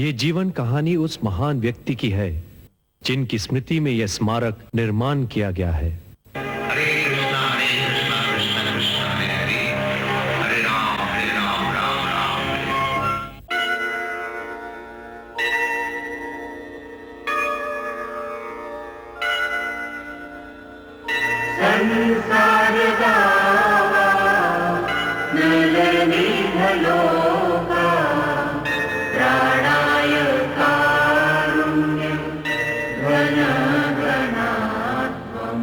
ये जीवन कहानी उस महान व्यक्ति की है जिनकी स्मृति में यह स्मारक निर्माण किया गया है। हरे कृष्णा कृष्णा कृष्णा हरे हरे, हरे राम राम राम हरे। संसार गावा नलनी भलोका प्राणाय कारुण्यं घन घनात्वं।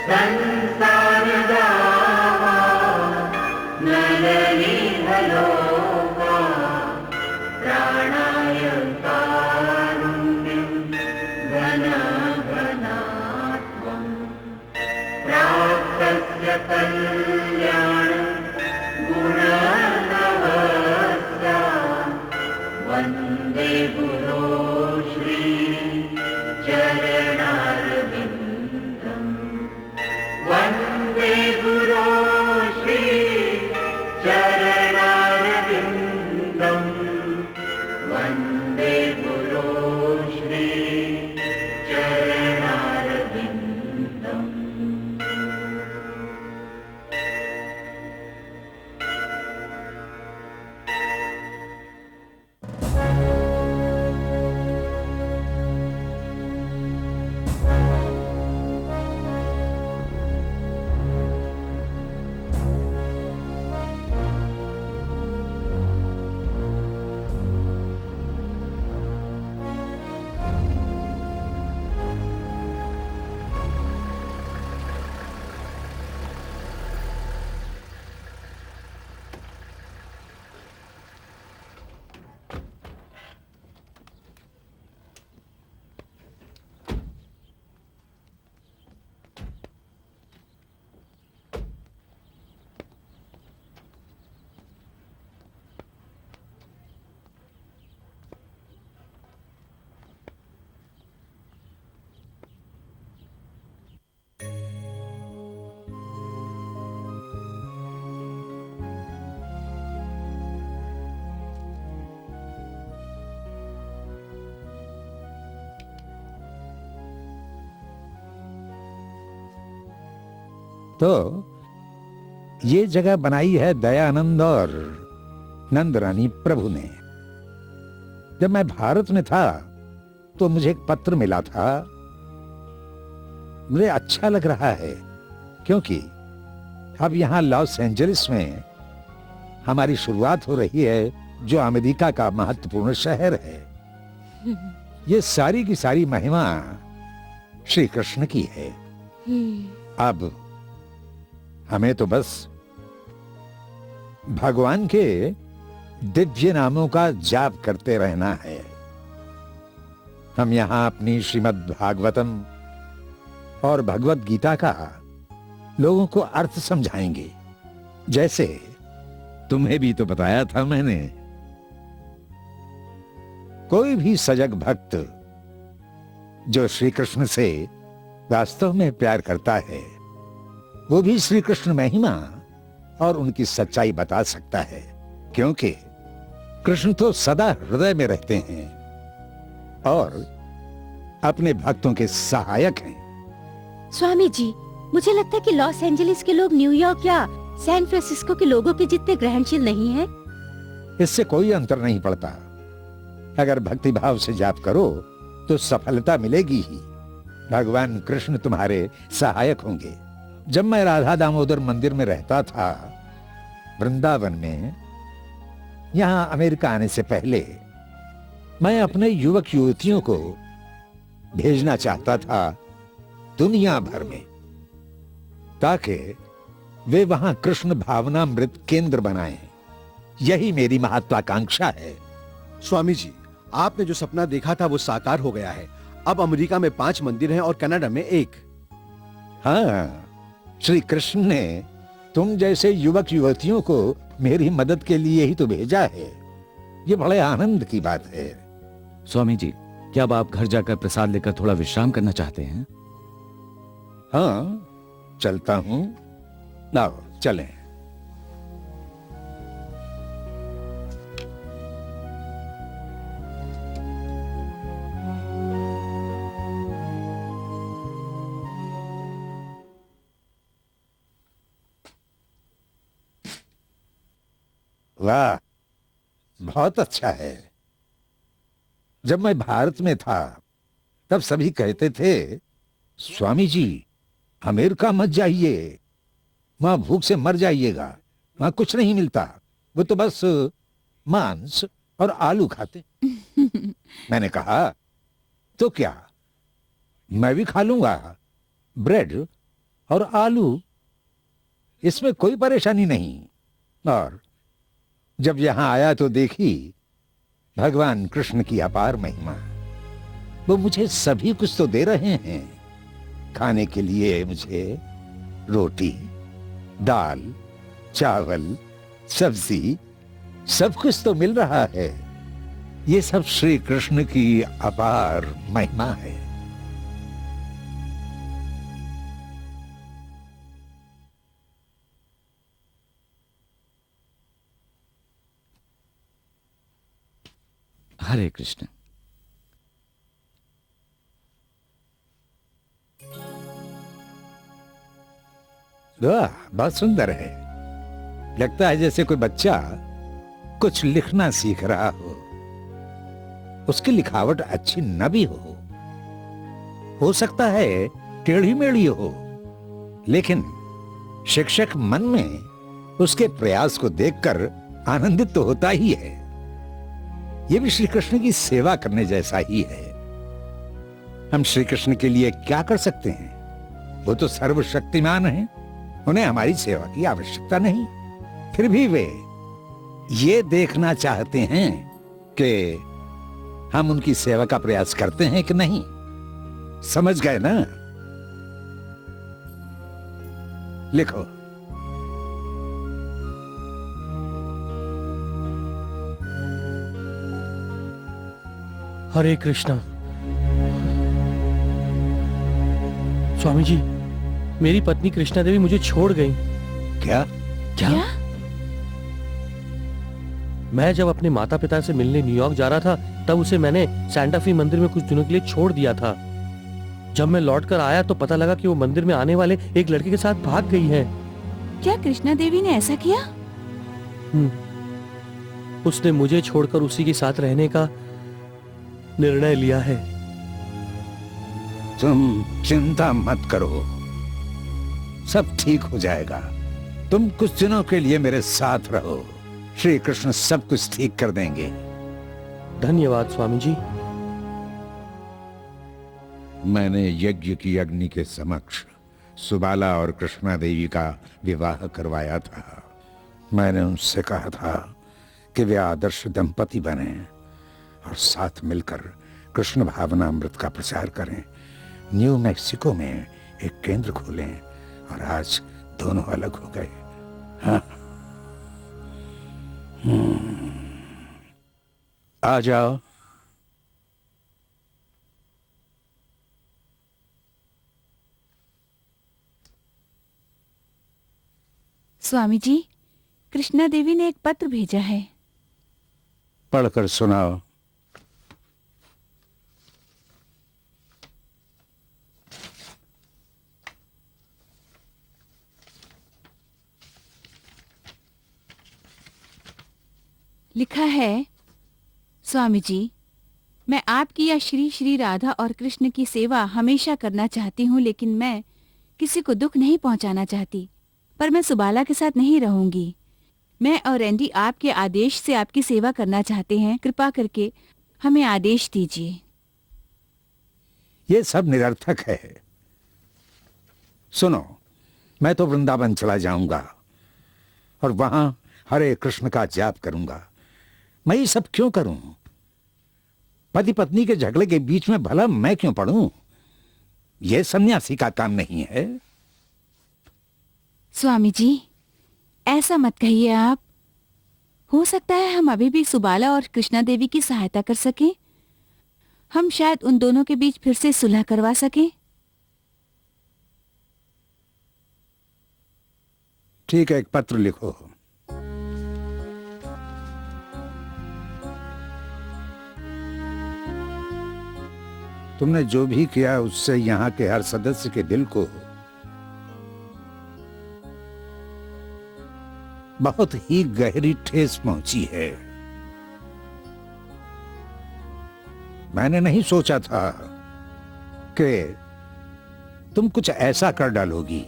संसार गावा नलनी भलोका प्राणाय कारुण्यं घन घनात्वं। प्राप्तस्य कल्याण गुणनवस्य वन्दे गुरो श्री चरणारविन्दम्। वन्दे गुरो श्री चरणारविन्दम्। वन्दे गुरो श्री चरणारविन्दम्। तो ये जगह बनाई है दयानंद और नंदरानी प्रभु ने। जब मैं भारत में था तो मुझे एक पत्र मिला था। मुझे अच्छा लग रहा है क्योंकि अब यहां लॉस एंजलिस में हमारी शुरुआत हो रही है, जो अमेरिका का महत्वपूर्ण शहर है। ये सारी की सारी महिमा श्री कृष्ण की है। अब हमें तो बस भगवान के दिव्य नामों का जाप करते रहना है। हम यहां अपनी श्रीमद् भागवतम और भगवत गीता का लोगों को अर्थ समझाएंगे, जैसे तुम्हें भी तो बताया था मैंने। कोई भी सजग भक्त जो श्री कृष्ण से वास्तव में प्यार करता है, वो भी श्री कृष्ण महिमा और उनकी सच्चाई बता सकता है, क्योंकि कृष्ण तो सदा हृदय में रहते हैं और अपने भक्तों के सहायक हैं। स्वामी जी, मुझे लगता है कि लॉस एंजलिस के लोग न्यूयॉर्क या सैन फ्रांसिस्को के लोगों के जितने ग्रहणशील नहीं हैं। इससे कोई अंतर नहीं पड़ता। अगर भक्ति भाव से जाप करो तो सफलता मिलेगी ही। भगवान कृष्ण तुम्हारे सहायक होंगे। जब मैं राधा दामोदर मंदिर में रहता था वृंदावन में, यहां अमेरिका आने से पहले मैं अपने युवक युवतियों को भेजना चाहता था दुनिया भर में, ताकि वे वहां कृष्ण भावनामृत केंद्र बनाएं। यही मेरी महत्वाकांक्षा है। स्वामी जी, आपने जो सपना देखा था वो साकार हो गया है। अब अमेरिका में 5 मंदिर हैं और कनाडा में 1। हाँ, श्री कृष्ण ने तुम जैसे युवक युवतियों को मेरी मदद के लिए ही तो भेजा है। ये बड़े आनंद की बात है। स्वामी जी, क्या अब आप घर जाकर प्रसाद लेकर थोड़ा विश्राम करना चाहते हैं? हाँ, चलता हूं। आओ चलें। वाह, बहुत अच्छा है। जब मैं भारत में था तब सभी कहते थे, स्वामी जी अमेरिका मत जाइए, वहां भूख से मर जाइएगा, वहां कुछ नहीं मिलता, वो तो बस मांस और आलू खाते। मैंने कहा तो क्या, मैं भी खा लूंगा ब्रेड और आलू, इसमें कोई परेशानी नहीं। और जब यहां आया तो देखी भगवान कृष्ण की अपार महिमा। वो मुझे सभी कुछ तो दे रहे हैं, खाने के लिए मुझे रोटी, दाल, चावल, सब्जी, सब कुछ तो मिल रहा है। ये सब श्री कृष्ण की अपार महिमा है। हरे कृष्ण। वाह, बहुत सुंदर है। लगता है जैसे कोई बच्चा कुछ लिखना सीख रहा हो। उसकी लिखावट अच्छी न भी हो सकता है टेढ़ी मेढ़ी हो, लेकिन शिक्षक मन में उसके प्रयास को देखकर आनंदित तो होता ही है। यह भी श्री कृष्ण की सेवा करने जैसा ही है। हम श्री कृष्ण के लिए क्या कर सकते हैं? वो तो सर्वशक्तिमान हैं, उन्हें हमारी सेवा की आवश्यकता नहीं। फिर भी वे ये देखना चाहते हैं कि हम उनकी सेवा का प्रयास करते हैं कि नहीं। समझ गए ना? लिखो। हरे कृष्णा। स्वामी जी, मेरी पत्नी कृष्णा देवी मुझे छोड़ गई। क्या? क्या? मैं जब अपने माता पिता से मिलने न्यूयॉर्क जा रहा था, तब उसे मैंने सैंटा फी मंदिर में कुछ दिनों के लिए छोड़ दिया था। जब मैं लौटकर आया तो पता लगा कि वो मंदिर में आने वाले एक लड़के के साथ भाग गई है। क्या कृष्णा देवी ने ऐसा किया? उसने मुझे छोड़कर उसी के साथ रहने का निर्णय लिया है। तुम चिंता मत करो, सब ठीक हो जाएगा। तुम कुछ दिनों के लिए मेरे साथ रहो, श्री कृष्ण सब कुछ ठीक कर देंगे। धन्यवाद स्वामी जी। मैंने यज्ञ की अग्नि के समक्ष सुबाला और कृष्णा देवी का विवाह करवाया था। मैंने उनसे कहा था कि वे आदर्श दंपति बने और साथ मिलकर कृष्ण भावनामृत का प्रचार करें, न्यू मैक्सिको में एक केंद्र खोलें। और आज दोनों अलग हो गए। हाँ। आ जाओ। स्वामी जी, कृष्णा देवी ने एक पत्र भेजा है। पढ़कर सुनाओ। लिखा है, स्वामी जी, मैं आपकी या श्री श्री राधा और कृष्ण की सेवा हमेशा करना चाहती हूँ, लेकिन मैं किसी को दुख नहीं पहुँचाना चाहती। पर मैं सुबाला के साथ नहीं रहूंगी। मैं और एंडी आपके आदेश से आपकी सेवा करना चाहते हैं। कृपा करके हमें आदेश दीजिए। ये सब निरर्थक है। सुनो, मैं तो वृंदावन चला जाऊंगा और वहां हरे कृष्ण का जाप करूंगा। मैं ये सब क्यों करूं? पति पत्नी के झगड़े के बीच में भला मैं क्यों पड़ूं? यह सन्यासी का काम नहीं है। स्वामी जी, ऐसा मत कहिए आप। हो सकता है हम अभी भी सुबाला और कृष्णा देवी की सहायता कर सकें। हम शायद उन दोनों के बीच फिर से सुलह करवा सकें। ठीक है, एक पत्र लिखो। तुमने जो भी किया उससे यहाँ के हर सदस्य के दिल को बहुत ही गहरी ठेस पहुंची है। मैंने नहीं सोचा था कि तुम कुछ ऐसा कर डालोगी।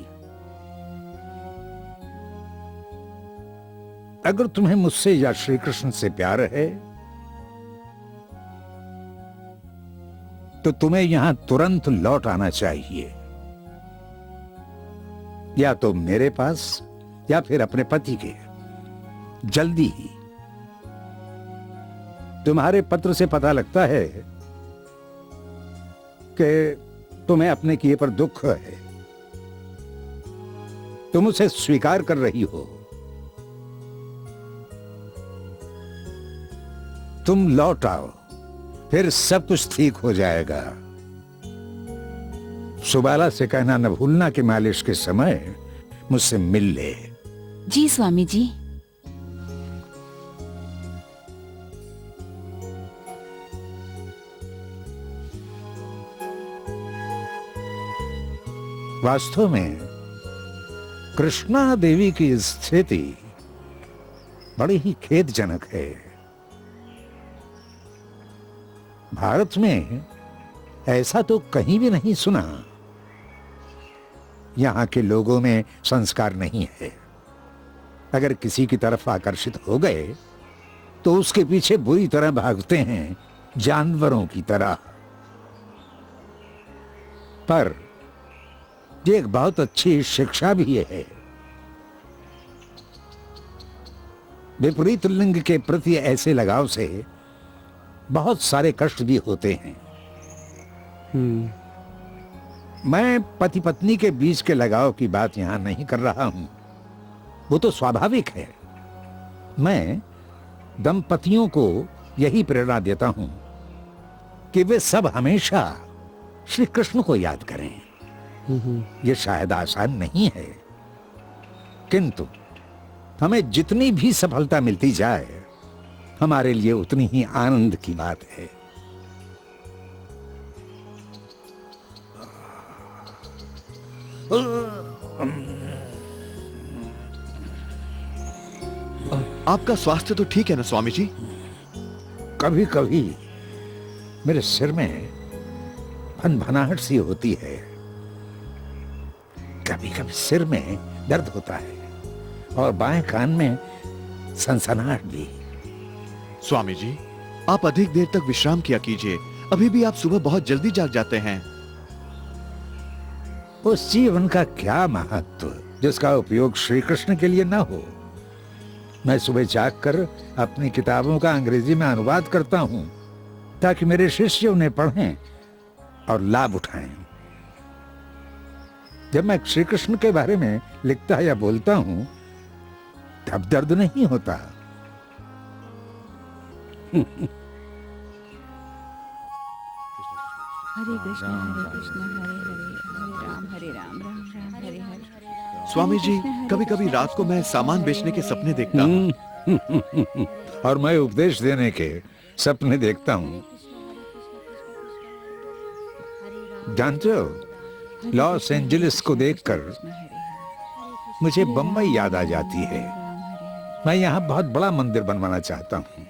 अगर तुम्हें मुझसे या श्री कृष्ण से प्यार है तो तुम्हें यहां तुरंत लौट आना चाहिए, या तो मेरे पास या फिर अपने पति के, जल्दी ही। तुम्हारे पत्र से पता लगता है कि तुम्हें अपने किए पर दुख है। तुम उसे स्वीकार कर रही हो। तुम लौट आओ, फिर सब कुछ ठीक हो जाएगा। सुबाला से कहना न भूलना कि मालिश के समय मुझसे मिल ले। जी स्वामी जी। वास्तव में कृष्णा देवी की स्थिति बड़ी ही खेदजनक है। भारत में ऐसा तो कहीं भी नहीं सुना। यहां के लोगों में संस्कार नहीं है। अगर किसी की तरफ आकर्षित हो गए तो उसके पीछे बुरी तरह भागते हैं, जानवरों की तरह। पर ये एक बहुत अच्छी शिक्षा भी है। विपरीत लिंग के प्रति ऐसे लगाव से बहुत सारे कष्ट भी होते हैं। मैं पति पत्नी के बीच के लगाव की बात यहां नहीं कर रहा हूं, वो तो स्वाभाविक है। मैं दंपतियों को यही प्रेरणा देता हूं कि वे सब हमेशा श्री कृष्ण को याद करें। यह शायद आसान नहीं है, किंतु हमें जितनी भी सफलता मिलती जाए हमारे लिए उतनी ही आनंद की बात है। आपका स्वास्थ्य तो ठीक है ना स्वामी जी? कभी कभी मेरे सिर में भनभनाहट सी होती है, कभी कभी सिर में दर्द होता है और बाएं कान में सनसनाहट भी। स्वामी जी, आप अधिक देर तक विश्राम किया कीजिए। अभी भी आप सुबह बहुत जल्दी जाग जाते हैं। उस जीवन का क्या महत्व जिसका उपयोग श्री कृष्ण के लिए न हो। मैं सुबह जागकर अपनी किताबों का अंग्रेजी में अनुवाद करता हूं ताकि मेरे शिष्य उन्हें पढ़ें और लाभ उठाएं। जब मैं श्री कृष्ण के बारे में लिखता या बोलता हूं तब दर्द नहीं होता। हरे कृष्ण हरे हरे राम राम हरे हरे। स्वामी जी, कभी कभी रात को मैं सामान बेचने के सपने देखता हूँ। और मैं उपदेश देने के सपने देखता हूं। जानते हो, लॉस एंजलिस को देखकर मुझे बम्बई याद आ जाती है। मैं यहां बहुत बड़ा मंदिर बनवाना चाहता हूं।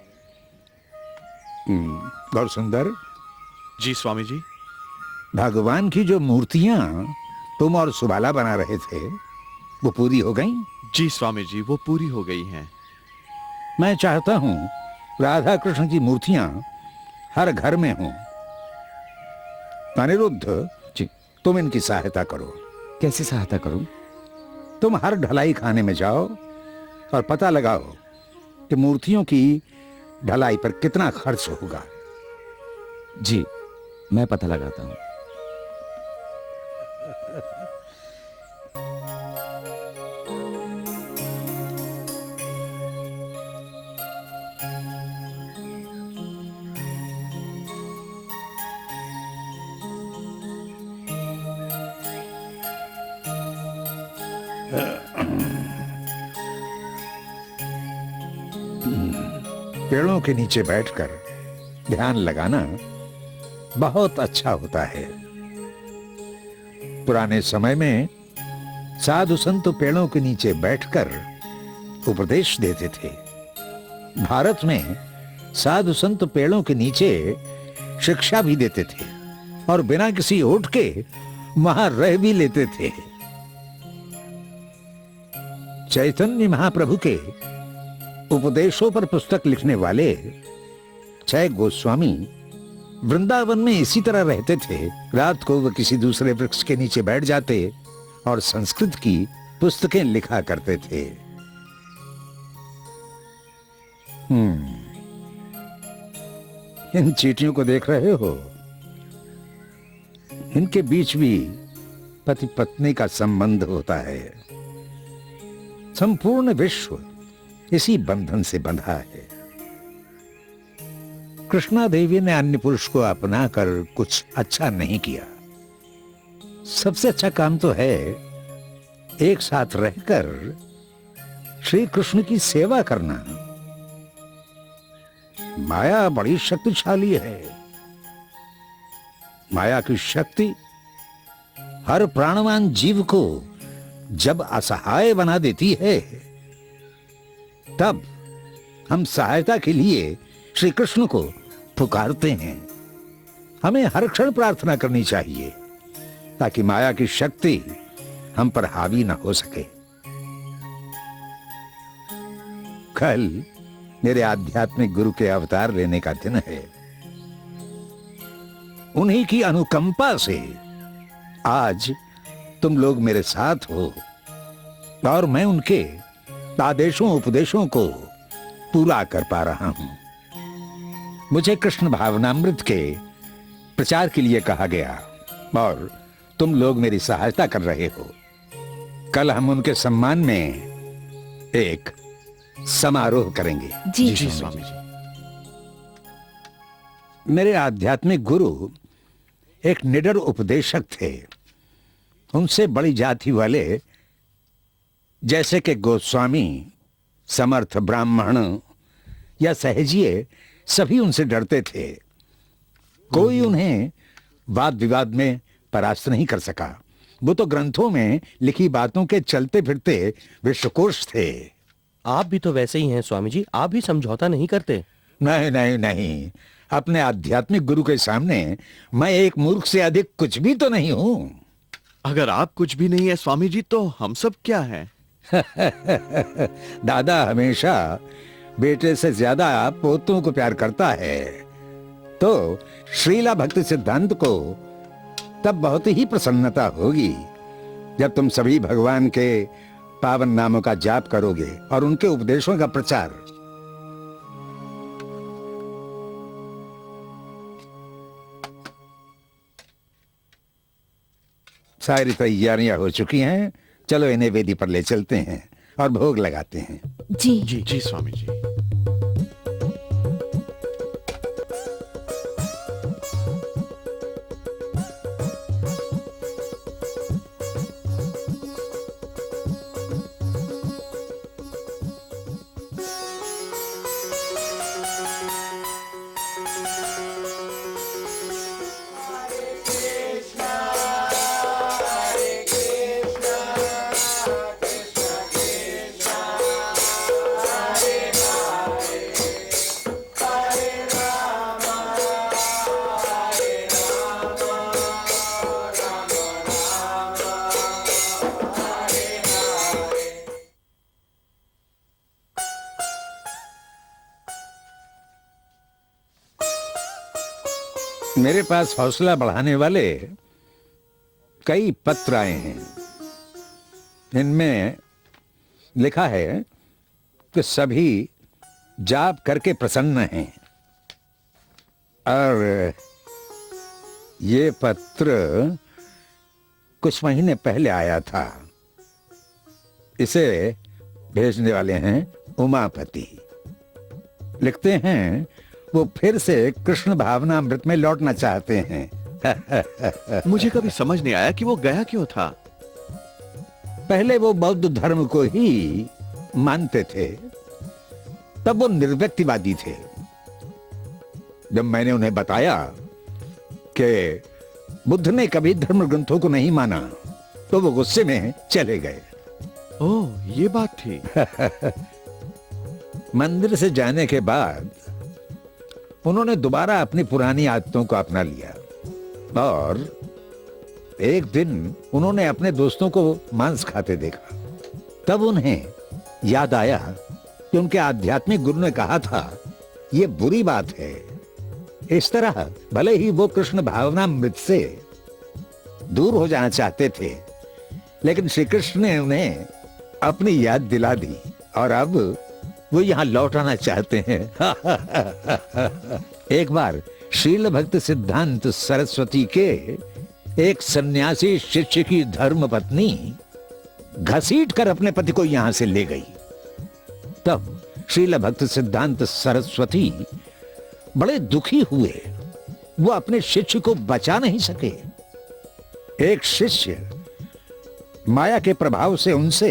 गौर सुंदर जी स्वामी जी। भगवान की जो मूर्तियां तुम और सुबाला बना रहे थे वो पूरी हो गई? जी स्वामी जी, वो पूरी हो गई हैं। मैं चाहता हूं राधा कृष्ण की मूर्तियां हर घर में हों। अनिरुद्ध जी। तुम इनकी सहायता करो। कैसे सहायता करूं? तुम हर ढलाई खाने में जाओ और पता लगाओ कि मूर्तियों की ढलाई पर कितना खर्च होगा। जी, मैं पता लगाता हूं। पेड़ों के नीचे बैठकर ध्यान लगाना बहुत अच्छा होता है। पुराने समय में साधु संत पेड़ों के नीचे बैठकर उपदेश देते थे। भारत में साधु संत पेड़ों के नीचे शिक्षा भी देते थे और बिना किसी ओट के वहां रह भी लेते थे। चैतन्य महाप्रभु के उपदेशों पर पुस्तक लिखने वाले 6 गोस्वामी वृंदावन में इसी तरह रहते थे। रात को वह किसी दूसरे वृक्ष के नीचे बैठ जाते और संस्कृत की पुस्तकें लिखा करते थे। इन चींटियों को देख रहे हो? इनके बीच भी पति पत्नी का संबंध होता है। संपूर्ण विश्व इसी बंधन से बंधा है। कृष्णा देवी ने अन्य पुरुष को अपनाकर कुछ अच्छा नहीं किया। सबसे अच्छा काम तो है एक साथ रहकर श्री कृष्ण की सेवा करना। माया बड़ी शक्तिशाली है। माया की शक्ति हर प्राणवान जीव को जब असहाय बना देती है, तब हम सहायता के लिए श्री कृष्ण को पुकारते हैं। हमें हर क्षण प्रार्थना करनी चाहिए ताकि माया की शक्ति हम पर हावी न हो सके। कल मेरे आध्यात्मिक गुरु के अवतार लेने का दिन है। उन्हीं की अनुकंपा से आज तुम लोग मेरे साथ हो और मैं उनके आदेशों उपदेशों को पूरा कर पा रहा हूं। मुझे कृष्ण भावनामृत के प्रचार के लिए कहा गया और तुम लोग मेरी सहायता कर रहे हो। कल हम उनके सम्मान में एक समारोह करेंगे। जी स्वामी जी। मेरे आध्यात्मिक गुरु एक निडर उपदेशक थे। उनसे बड़ी जाति वाले जैसे कि गोस्वामी, समर्थ ब्राह्मण या सहजिए सभी उनसे डरते थे। कोई उन्हें वाद विवाद में परास्त नहीं कर सका। वो तो ग्रंथों में लिखी बातों के चलते फिरते विश्वकोश थे। आप भी तो वैसे ही हैं स्वामी जी, आप भी समझौता नहीं करते। नहीं नहीं नहीं, अपने आध्यात्मिक गुरु के सामने मैं एक मूर्ख से अधिक कुछ भी तो नहीं हूं। अगर आप कुछ भी नहीं है स्वामी जी, तो हम सब क्या हैं? दादा हमेशा बेटे से ज्यादा पोतों को प्यार करता है। तो श्रीला भक्ति सिद्धांत को तब बहुत ही प्रसन्नता होगी जब तुम सभी भगवान के पावन नामों का जाप करोगे और उनके उपदेशों का प्रचार। सारी तैयारियां हो चुकी हैं। चलो इन्हें वेदी पर ले चलते हैं और भोग लगाते हैं। जी जी जी स्वामी जी। मेरे पास हौसला बढ़ाने वाले कई पत्र आए हैं। इनमें लिखा है कि सभी जाप करके प्रसन्न हैं। और ये पत्र कुछ महीने पहले आया था। इसे भेजने वाले हैं उमापति। लिखते हैं वो फिर से कृष्ण भावनामृत में लौटना चाहते हैं। मुझे कभी समझ नहीं आया कि वो गया क्यों था। पहले वो बौद्ध धर्म को ही मानते थे, तब वो निर्व्यक्तिवादी थे। जब मैंने उन्हें बताया कि बुद्ध ने कभी धर्म ग्रंथों को नहीं माना, तो वो गुस्से में चले गए। ओह, ये बात थी। मंदिर से जाने के बाद उन्होंने दोबारा अपनी पुरानी आदतों को अपना लिया और एक दिन उन्होंने अपने दोस्तों को मांस खाते देखा। तब उन्हें याद आया कि उनके आध्यात्मिक गुरु ने कहा था यह बुरी बात है। इस तरह भले ही वो कृष्ण भावनामृत से दूर हो जाना चाहते थे, लेकिन श्री कृष्ण ने उन्हें अपनी याद दिला दी और अब वो यहां लौट आना चाहते हैं। एक बार शील भक्त सिद्धांत सरस्वती के एक सन्यासी शिष्य की धर्म पत्नी घसीट कर अपने पति को यहां से ले गई। तब शील भक्त सिद्धांत सरस्वती बड़े दुखी हुए। वो अपने शिष्य को बचा नहीं सके। एक शिष्य माया के प्रभाव से उनसे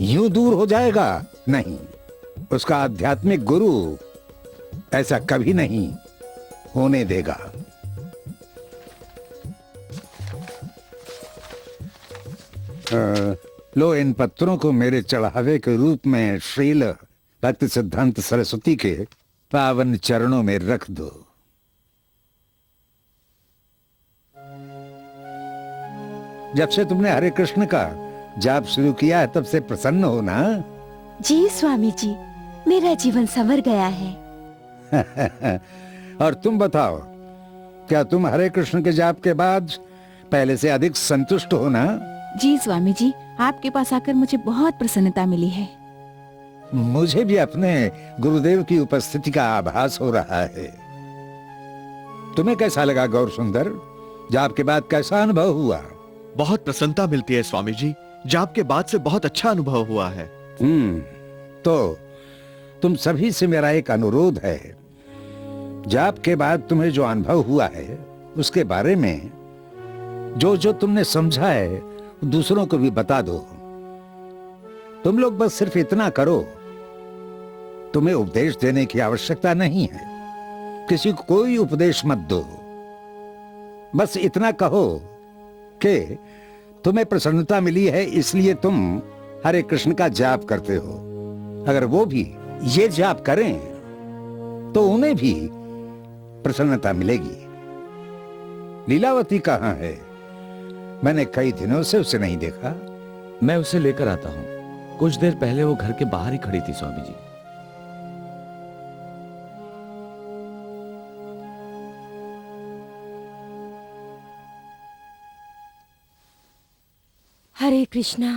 यूं दूर हो जाएगा? नहीं, उसका आध्यात्मिक गुरु ऐसा कभी नहीं होने देगा। लो, इन पत्रों को मेरे चढ़ावे के रूप में श्रील भक्त सिद्धांत सरस्वती के पावन चरणों में रख दो। जब से तुमने हरे कृष्ण का जाप शुरू किया है तब से प्रसन्न हो ना? जी स्वामी जी, मेरा जीवन संवर गया है। और तुम बताओ, क्या तुम हरे कृष्ण के जाप के बाद पहले से अधिक संतुष्ट हो ना? जी स्वामी जी, आपके पास आकर मुझे बहुत प्रसन्नता मिली है। मुझे भी अपने गुरुदेव की उपस्थिति का आभास हो रहा है। तुम्हें कैसा लगा गौर सुंदर? जाप के बाद कैसा अनुभव हुआ? बहुत प्रसन्नता मिलती है स्वामी जी। जाप के बाद से बहुत अच्छा अनुभव हुआ है। तो तुम सभी से मेरा एक अनुरोध है, जाप के बाद तुम्हें जो अनुभव हुआ है उसके बारे में जो जो तुमने समझा है दूसरों को भी बता दो। तुम लोग बस सिर्फ इतना करो, तुम्हें उपदेश देने की आवश्यकता नहीं है। किसी को कोई उपदेश मत दो। बस इतना कहो कि तुम्हें प्रसन्नता मिली है इसलिए तुम हरे कृष्ण का जाप करते हो। अगर वो भी ये जाप करें तो उन्हें भी प्रसन्नता मिलेगी। लीलावती कहाँ है? मैंने कई दिनों से उसे नहीं देखा। मैं उसे लेकर आता हूँ। कुछ देर पहले वो घर के बाहर ही खड़ी थी स्वामी जी। हरे कृष्णा।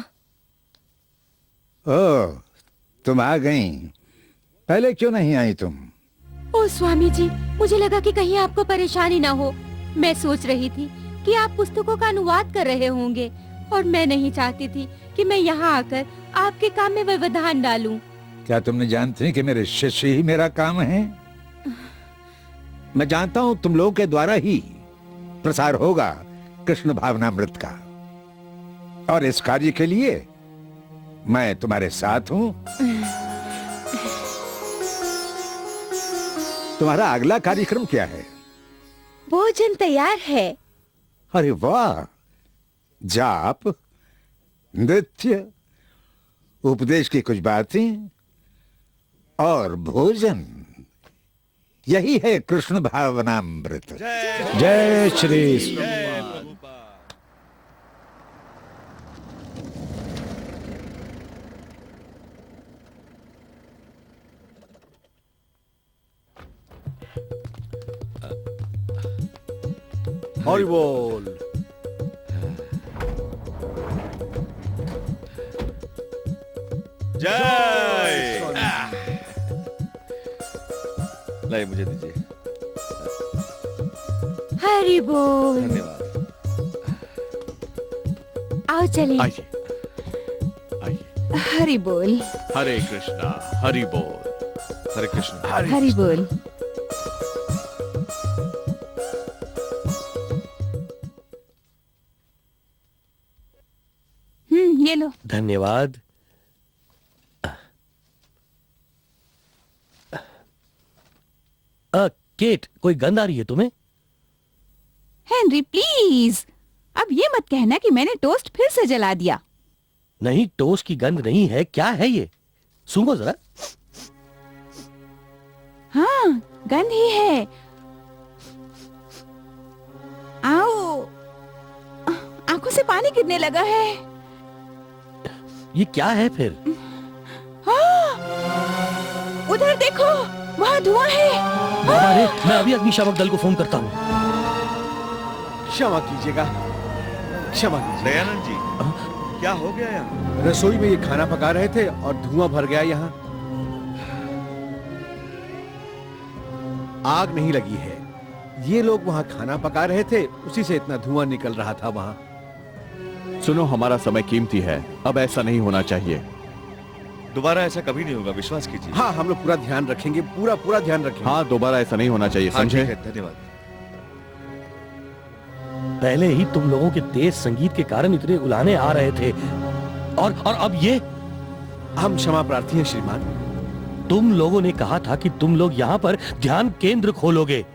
ओह, तुम आ गईं। पहले क्यों नहीं आई तुम? ओ स्वामी जी, मुझे लगा कि कहीं आपको परेशानी ना हो। मैं सोच रही थी कि आप पुस्तकों का अनुवाद कर रहे होंगे और मैं नहीं चाहती थी कि मैं यहाँ आकर आपके काम में व्यवधान डालूं। क्या तुमने जानते हैं कि मेरे शिष्य ही मेरा काम है? मैं जानता हूँ तुम लोगों के द्वारा ही प्रसार होगा कृष्ण भावनामृत का, और इस कार्य के लिए मैं तुम्हारे साथ हूँ। तुम्हारा अगला कार्यक्रम क्या है? भोजन तैयार है। अरे वाह! जाप, नृत्य, उपदेश की कुछ बातें और भोजन, यही है कृष्ण भावनामृत। जय श्री। हरि बोल। जय। लाइए, मुझे दीजिए। हरि बोल। धन्यवाद। आओ चलें। आइए, आइए। हरि बोल। हरे कृष्णा, हरि बोल। हरे कृष्णा, हरि बोल। ये लो। धन्यवाद। केट, कोई गंध आ रही है तुम्हें? हेनरी प्लीज, अब ये मत कहना कि मैंने टोस्ट फिर से जला दिया। नहीं, टोस्ट की गंध नहीं है, क्या है ये? सूंघो जरा। हाँ, गंध ही है। आओ, आंखों से पानी गिरने लगा है। ये क्या है फिर? हाँ, उधर देखो, वहाँ धुआं है। अरे, मैं अभी अग्निशामक दल को फोन करता हूँ। क्षमा कीजिएगा, क्षमा कीजिए। दयानंद जी, क्या हो गया यहाँ? रसोई में ये खाना पका रहे थे और धुआं भर गया यहाँ। आग नहीं लगी है, ये लोग वहाँ खाना पका रहे थे, उसी से इतना धुआं निकल रहा था वहाँ। सुनो, हमारा समय कीमती है, अब ऐसा नहीं होना चाहिए। दोबारा ऐसा कभी नहीं होगा, विश्वास कीजिए। हाँ, हम लोग पूरा ध्यान रखेंगे, पूरा ध्यान रखेंगे। हाँ, दोबारा ऐसा नहीं होना चाहिए, समझे? धन्यवाद। पहले ही तुम लोगों के तेज संगीत के कारण इतने उलाने आ रहे थे, और अब ये। हम क्षमा प्रार्थी हैं श्रीमान। तुम लोगों ने कहा था कि तुम लोग यहाँ पर ध्यान केंद्र खोलोगे।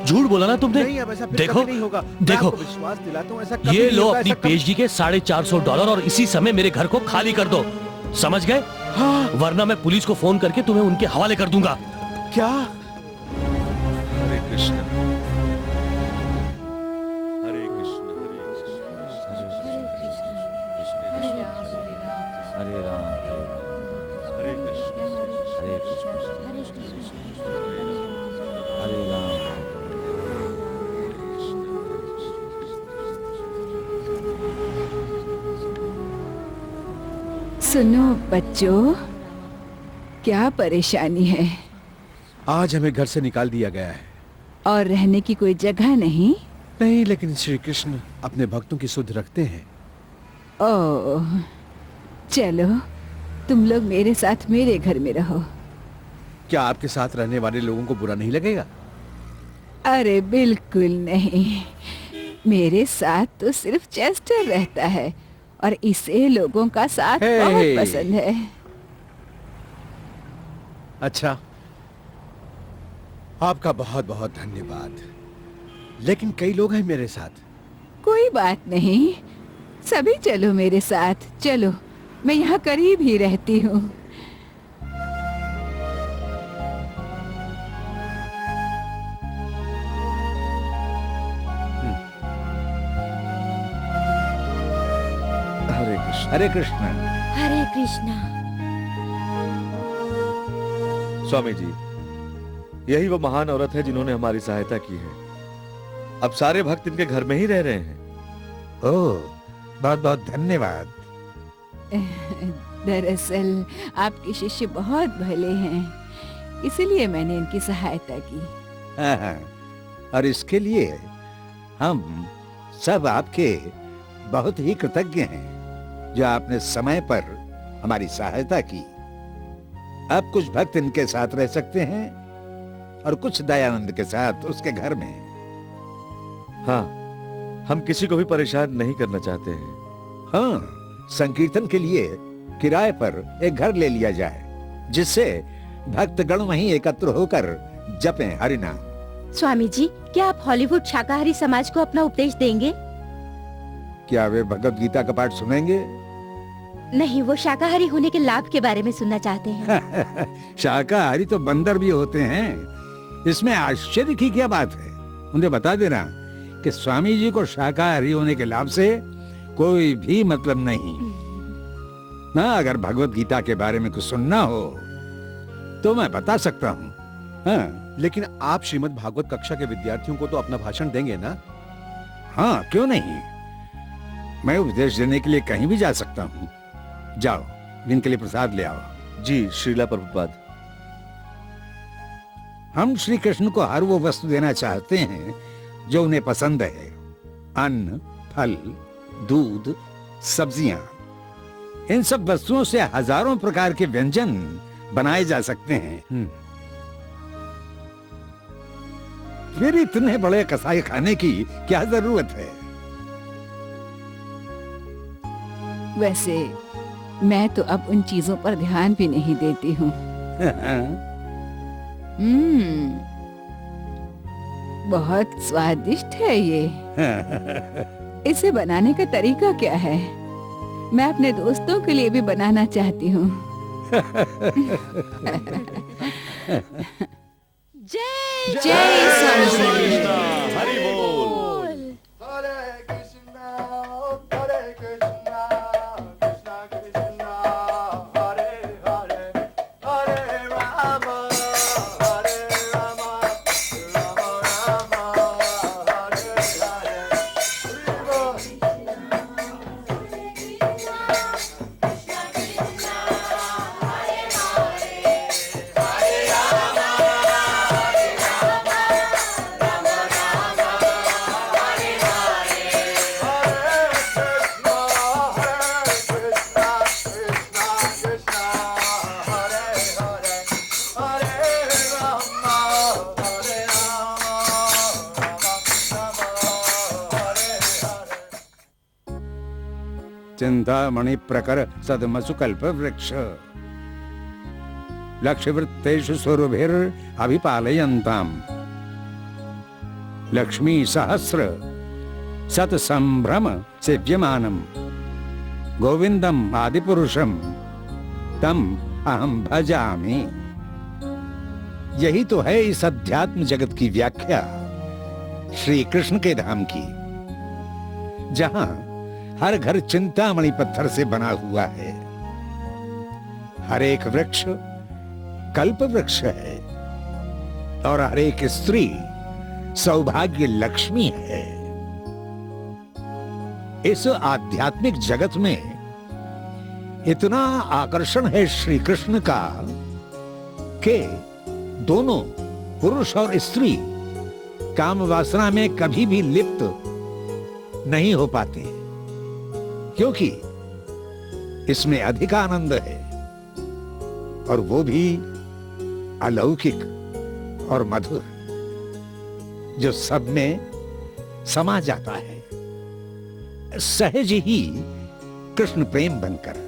झूठ बोला ना तुमने? नहीं, अब ऐसा फिर देखो, कभी नहीं होगा। मैं देखो, आपको विश्वास दिलाता हूं, ऐसा कभी ये नहीं लो होगा, अपनी ऐसा कभी- पीएचडी के $450 और इसी समय मेरे घर को खाली कर दो, समझ गए? हाँ। वरना मैं पुलिस को फोन करके तुम्हें उनके हवाले कर दूंगा। क्या? हरे कृष्ण, हरे कृष्ण, हरे राम, हरे कृष्ण, हरे कृष्ण, हरे राम। सुनो बच्चों, क्या परेशानी है? आज हमें घर से निकाल दिया गया है। और रहने की कोई जगह नहीं? नहीं, लेकिन श्री कृष्ण अपने भक्तों की सुध रखते हैं। ओह, चलो तुम लोग मेरे साथ मेरे घर में रहो। क्या आपके साथ रहने वाले लोगों को बुरा नहीं लगेगा? अरे बिल्कुल नहीं, मेरे साथ तो सिर्फ चेस्टर रहता है और इसे लोगों का साथ बहुत पसंद है। अच्छा, आपका बहुत बहुत धन्यवाद। लेकिन कई लोग हैं मेरे साथ। कोई बात नहीं, सभी चलो मेरे साथ। चलो, मैं यहाँ करीब ही रहती हूँ। हरे कृष्ण। हरे कृष्ण। हरे कृष्णा। स्वामी जी, यही वो महान औरत है जिन्होंने हमारी सहायता की है। अब सारे भक्त इनके घर में ही रह रहे हैं। ओह, बहुत बहुत धन्यवाद। दरअसल आपके शिष्य बहुत भले हैं, इसलिए मैंने इनकी सहायता की। हाँ, और इसके लिए हम सब आपके बहुत ही कृतज्ञ हैं, जो आपने समय पर हमारी सहायता की। अब कुछ भक्त इनके साथ रह सकते हैं और कुछ दयानंद के साथ उसके घर में। हाँ, हम किसी को भी परेशान नहीं करना चाहते हैं। हाँ, संकीर्तन के लिए किराए पर एक घर ले लिया जाए, जिससे भक्तगण वहीं एकत्र होकर जपें हरिनाम। स्वामी जी, क्या आप हॉलीवुड शाकाहारी समाज को अपना उपदेश देंगे? क्या वे भगवत गीता का पाठ सुनेंगे? नहीं, वो शाकाहारी होने के लाभ के बारे में सुनना चाहते हैं। शाकाहारी तो बंदर भी होते हैं, इसमें आश्चर्य की क्या बात है? उन्हें बता देना कि स्वामी जी को शाकाहारी होने के लाभ से कोई भी मतलब नहीं। ना, अगर भगवत गीता के बारे में कुछ सुनना हो तो मैं बता सकता हूँ। हाँ, लेकिन आप श्रीमद् भागवत कक्षा के विद्यार्थियों को तो अपना भाषण देंगे ना? हाँ, क्यों नहीं। मैं उपदेश देने के लिए कहीं भी जा सकता हूँ। जाओ, इनके लिए प्रसाद ले आओ। जी, श्रीला प्रभुपाद। हम श्री कृष्ण को हर वो वस्तु देना चाहते हैं जो उन्हें पसंद है। अन्न, फल, दूध, सब्जियां, इन सब वस्तुओं से हजारों प्रकार के व्यंजन बनाए जा सकते हैं। फिर इतने बड़े कसाई खाने की क्या जरूरत है? वैसे मैं तो अब उन चीजों पर ध्यान भी नहीं देती हूँ। बहुत स्वादिष्ट है ये। इसे बनाने का तरीका क्या है? मैं अपने दोस्तों के लिए भी बनाना चाहती हूँ। जय जय स्वामी जी। हरि बोल। चिंतामणि प्रकर सदमसुकल्प वृक्ष लक्ष्यवृत्तेषु स्वरुभिर अभिपालयन्ताम् लक्ष्मी सहस्र सत संभ्रम सेव्यमानम् गोविंदम आदिपुरुषम तम अहम भजामि। यही तो है इस अध्यात्म जगत की व्याख्या श्री कृष्ण के धाम की, जहां हर घर चिंतामणि पत्थर से बना हुआ है, हर एक वृक्ष कल्प वृक्ष है और हर एक स्त्री सौभाग्य लक्ष्मी है। इस आध्यात्मिक जगत में इतना आकर्षण है श्री कृष्ण का कि दोनों पुरुष और स्त्री काम वासना में कभी भी लिप्त नहीं हो पाते, क्योंकि इसमें अधिक आनंद है और वो भी अलौकिक और मधुर, जो सब में समा जाता है सहज ही कृष्ण प्रेम बनकर।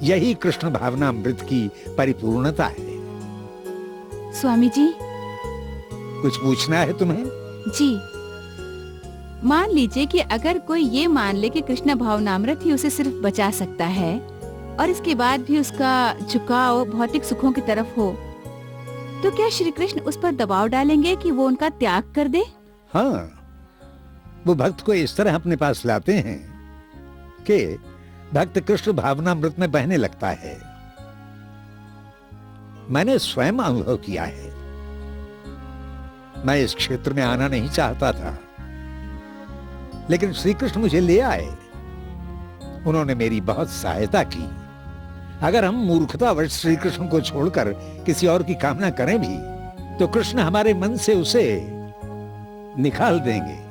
यही कृष्ण भावनामृत की परिपूर्णता है। स्वामी जी। कुछ पूछना है तुम्हें? जी, मान लीजिए कि अगर कोई ये मान ले कि कृष्ण भावनामृत ही उसे सिर्फ बचा सकता है और इसके बाद भी उसका झुकाव भौतिक सुखों की तरफ हो, तो क्या श्री कृष्ण उस पर दबाव डालेंगे कि वो उनका त्याग कर दे? हाँ, वो भक्त को इस तरह अपने पास लाते हैं कि भक्त कृष्ण भावनामृत में बहने लगता है। मैंने स्वयं अनुभव किया है। मैं इस क्षेत्र में आना नहीं चाहता था, लेकिन श्री कृष्ण मुझे ले आए। उन्होंने मेरी बहुत सहायता की। अगर हम मूर्खतावश श्री कृष्ण को छोड़कर किसी और की कामना करें भी, तो कृष्ण हमारे मन से उसे निकाल देंगे।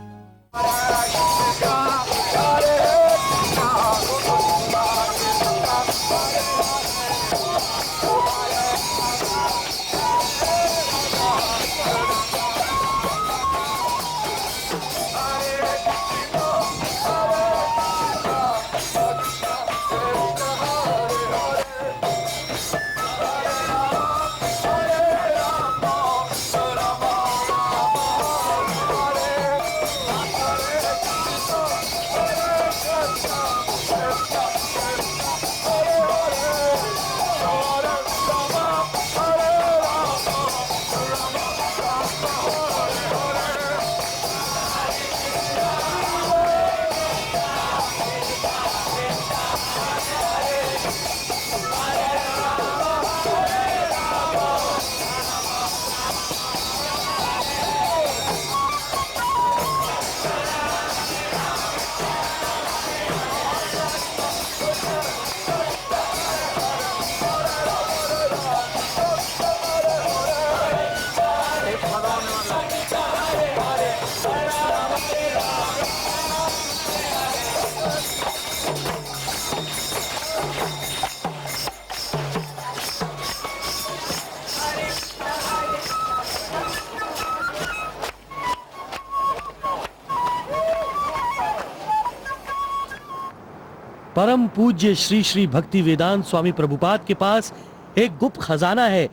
परम पूज्य श्री श्री भक्ति वेदांत स्वामी प्रभुपाद के पास एक गुप्त खजाना है,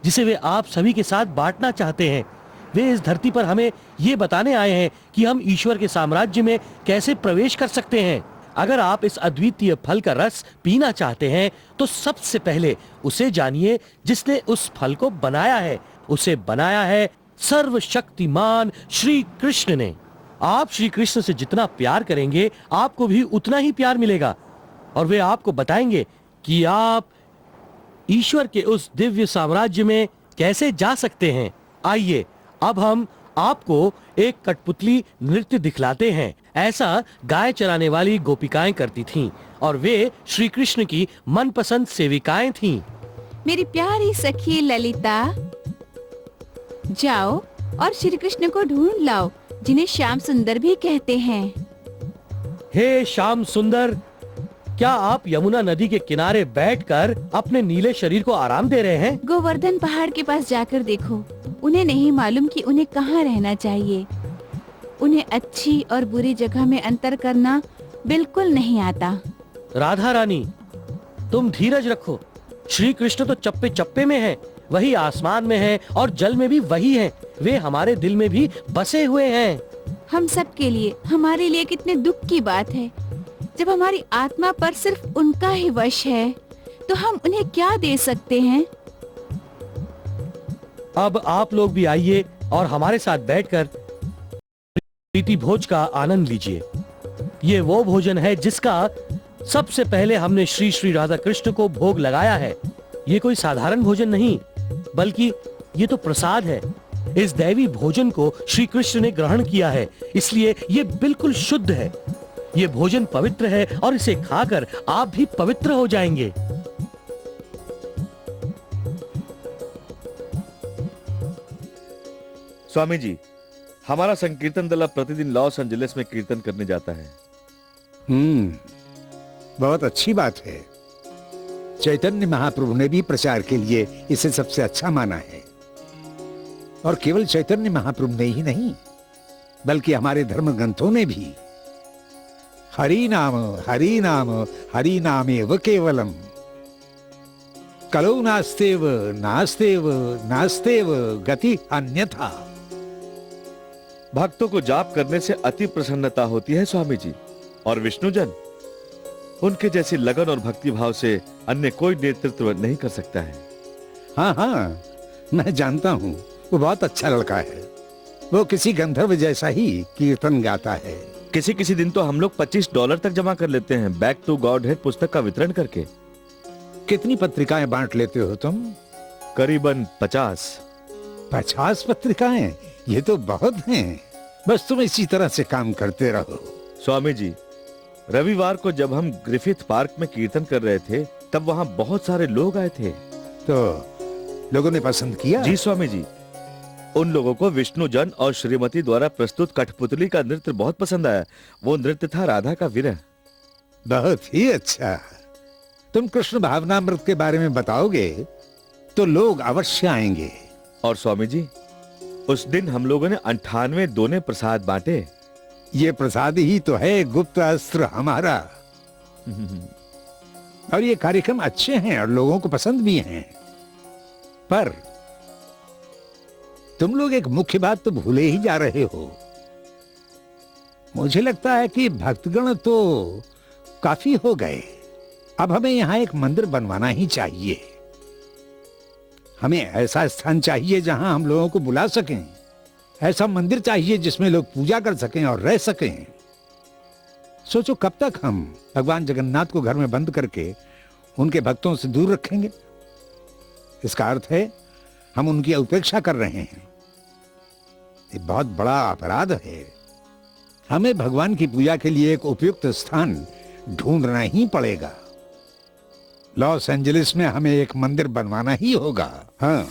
जिसे वे आप सभी के साथ बांटना चाहते हैं। वे इस धरती पर हमें ये बताने आए हैं कि हम ईश्वर के साम्राज्य में कैसे प्रवेश कर सकते हैं। अगर आप इस अद्वितीय फल का रस पीना चाहते हैं तो सबसे पहले उसे जानिए जिसने उस फल को बनाया है। उसे बनाया है सर्वशक्तिमान श्री कृष्ण ने। आप श्री कृष्ण से जितना प्यार करेंगे आपको भी उतना ही प्यार मिलेगा और वे आपको बताएंगे कि आप ईश्वर के उस दिव्य साम्राज्य में कैसे जा सकते हैं। आइए अब हम आपको एक कठपुतली नृत्य दिखलाते हैं। ऐसा गाय चराने वाली गोपिकाएं करती थीं और वे श्री कृष्ण की मनपसंद सेविकाएं थीं। मेरी प्यारी सखी ललिता, जाओ और श्री कृष्ण को ढूंढ लाओ जिन्हें श्याम सुंदर भी कहते हैं। हे श्याम सुंदर, क्या आप यमुना नदी के किनारे बैठकर अपने नीले शरीर को आराम दे रहे हैं? गोवर्धन पहाड़ के पास जाकर देखो, उन्हें नहीं मालूम कि उन्हें कहाँ रहना चाहिए। उन्हें अच्छी और बुरी जगह में अंतर करना बिल्कुल नहीं आता। राधा रानी, तुम धीरज रखो। श्री कृष्ण तो चप्पे चप्पे में है, वही आसमान में है और जल में भी वही है। वे हमारे दिल में भी बसे हुए हैं। हम सब के लिए, हमारे लिए कितने दुख की बात है जब हमारी आत्मा पर सिर्फ उनका ही वश है, तो हम उन्हें क्या दे सकते हैं। अब आप लोग भी आइए और हमारे साथ बैठकर प्रीति भोज का आनंद लीजिए। ये वो भोजन है जिसका सबसे पहले हमने श्री श्री राधा कृष्ण को भोग लगाया है। ये कोई साधारण भोजन नहीं, बल्कि ये तो प्रसाद है। इस दैवी भोजन को श्री कृष्ण ने ग्रहण किया है, इसलिए ये बिल्कुल शुद्ध है। ये भोजन पवित्र है और इसे खाकर आप भी पवित्र हो जाएंगे। स्वामी जी, हमारा संकीर्तन दल अब प्रतिदिन लॉस एंजलिस में कीर्तन करने जाता है। बहुत अच्छी बात है। चैतन्य महाप्रभु ने भी प्रचार के लिए इसे सबसे अच्छा माना है। और केवल चैतन्य महाप्रभु ने ही नहीं, बल्कि हमारे धर्म ग्रंथों ने भी हरि नाम हरि नाम हरि नामेव केवलम, कलो नास्तेव नास्तेव नास्तेव गति अन्यथा। भक्तों को जाप करने से अति प्रसन्नता होती है स्वामी जी। और विष्णुजन, उनके जैसी लगन और भक्ति भाव से अन्य कोई नेतृत्व नहीं कर सकता है। हाँ हाँ, मैं जानता हूँ, वो बहुत अच्छा लड़का है। वो किसी गंधर्व जैसा ही कीर्तन गाता है। किसी किसी दिन तो हम लोग $25 तक जमा कर लेते हैं बैक टू गॉड हेड पुस्तक का वितरण करके। कितनी पत्रिकाएं बांट लेते हो तुम? करीबन 50। 50 पत्रिकाएं? ये तो बहुत हैं। बस तुम इसी तरह से काम करते रहो। स्वामी जी, रविवार को जब हम ग्रिफिथ पार्क में कीर्तन कर रहे थे, तब वहाँ बहुत सारे लोग आए थे। तो लोगों ने पसंद किया? जी स्वामी जी, उन लोगों को विष्णुजन और श्रीमती द्वारा प्रस्तुत कठपुतली का नृत्य बहुत पसंद आया। वो नृत्य था राधा का विरह। बहुत ही अच्छा। तुम कृष्ण भावनामृत के बारे में बताओगे तो लोग अवश्य आएंगे। और स्वामी जी, उस दिन हम लोगों ने 98 दोने प्रसाद बांटे। ये प्रसाद ही तो है गुप्त अस्त्र हमारा। और ये कार्यक्रम अच्छे हैं और लोगों को पसंद भी हैं। पर तुम लोग एक मुख्य बात तो भूले ही जा रहे हो। मुझे लगता है कि भक्तगण तो काफी हो गए। अब हमें यहां एक मंदिर बनवाना ही चाहिए। हमें ऐसा स्थान चाहिए जहां हम लोगों को बुला सकें। ऐसा मंदिर चाहिए जिसमें लोग पूजा कर सकें और रह सकें। सोचो, कब तक हम भगवान जगन्नाथ को घर में बंद करके उनके भक्तों से दूर रखेंगे? इसका अर्थ है हम उनकी उपेक्षा कर रहे हैं। ये बहुत बड़ा अपराध है। हमें भगवान की पूजा के लिए एक उपयुक्त स्थान ढूंढना ही पड़ेगा। लॉस एंजलिस में हमें एक मंदिर बनवाना ही होगा। हाँ,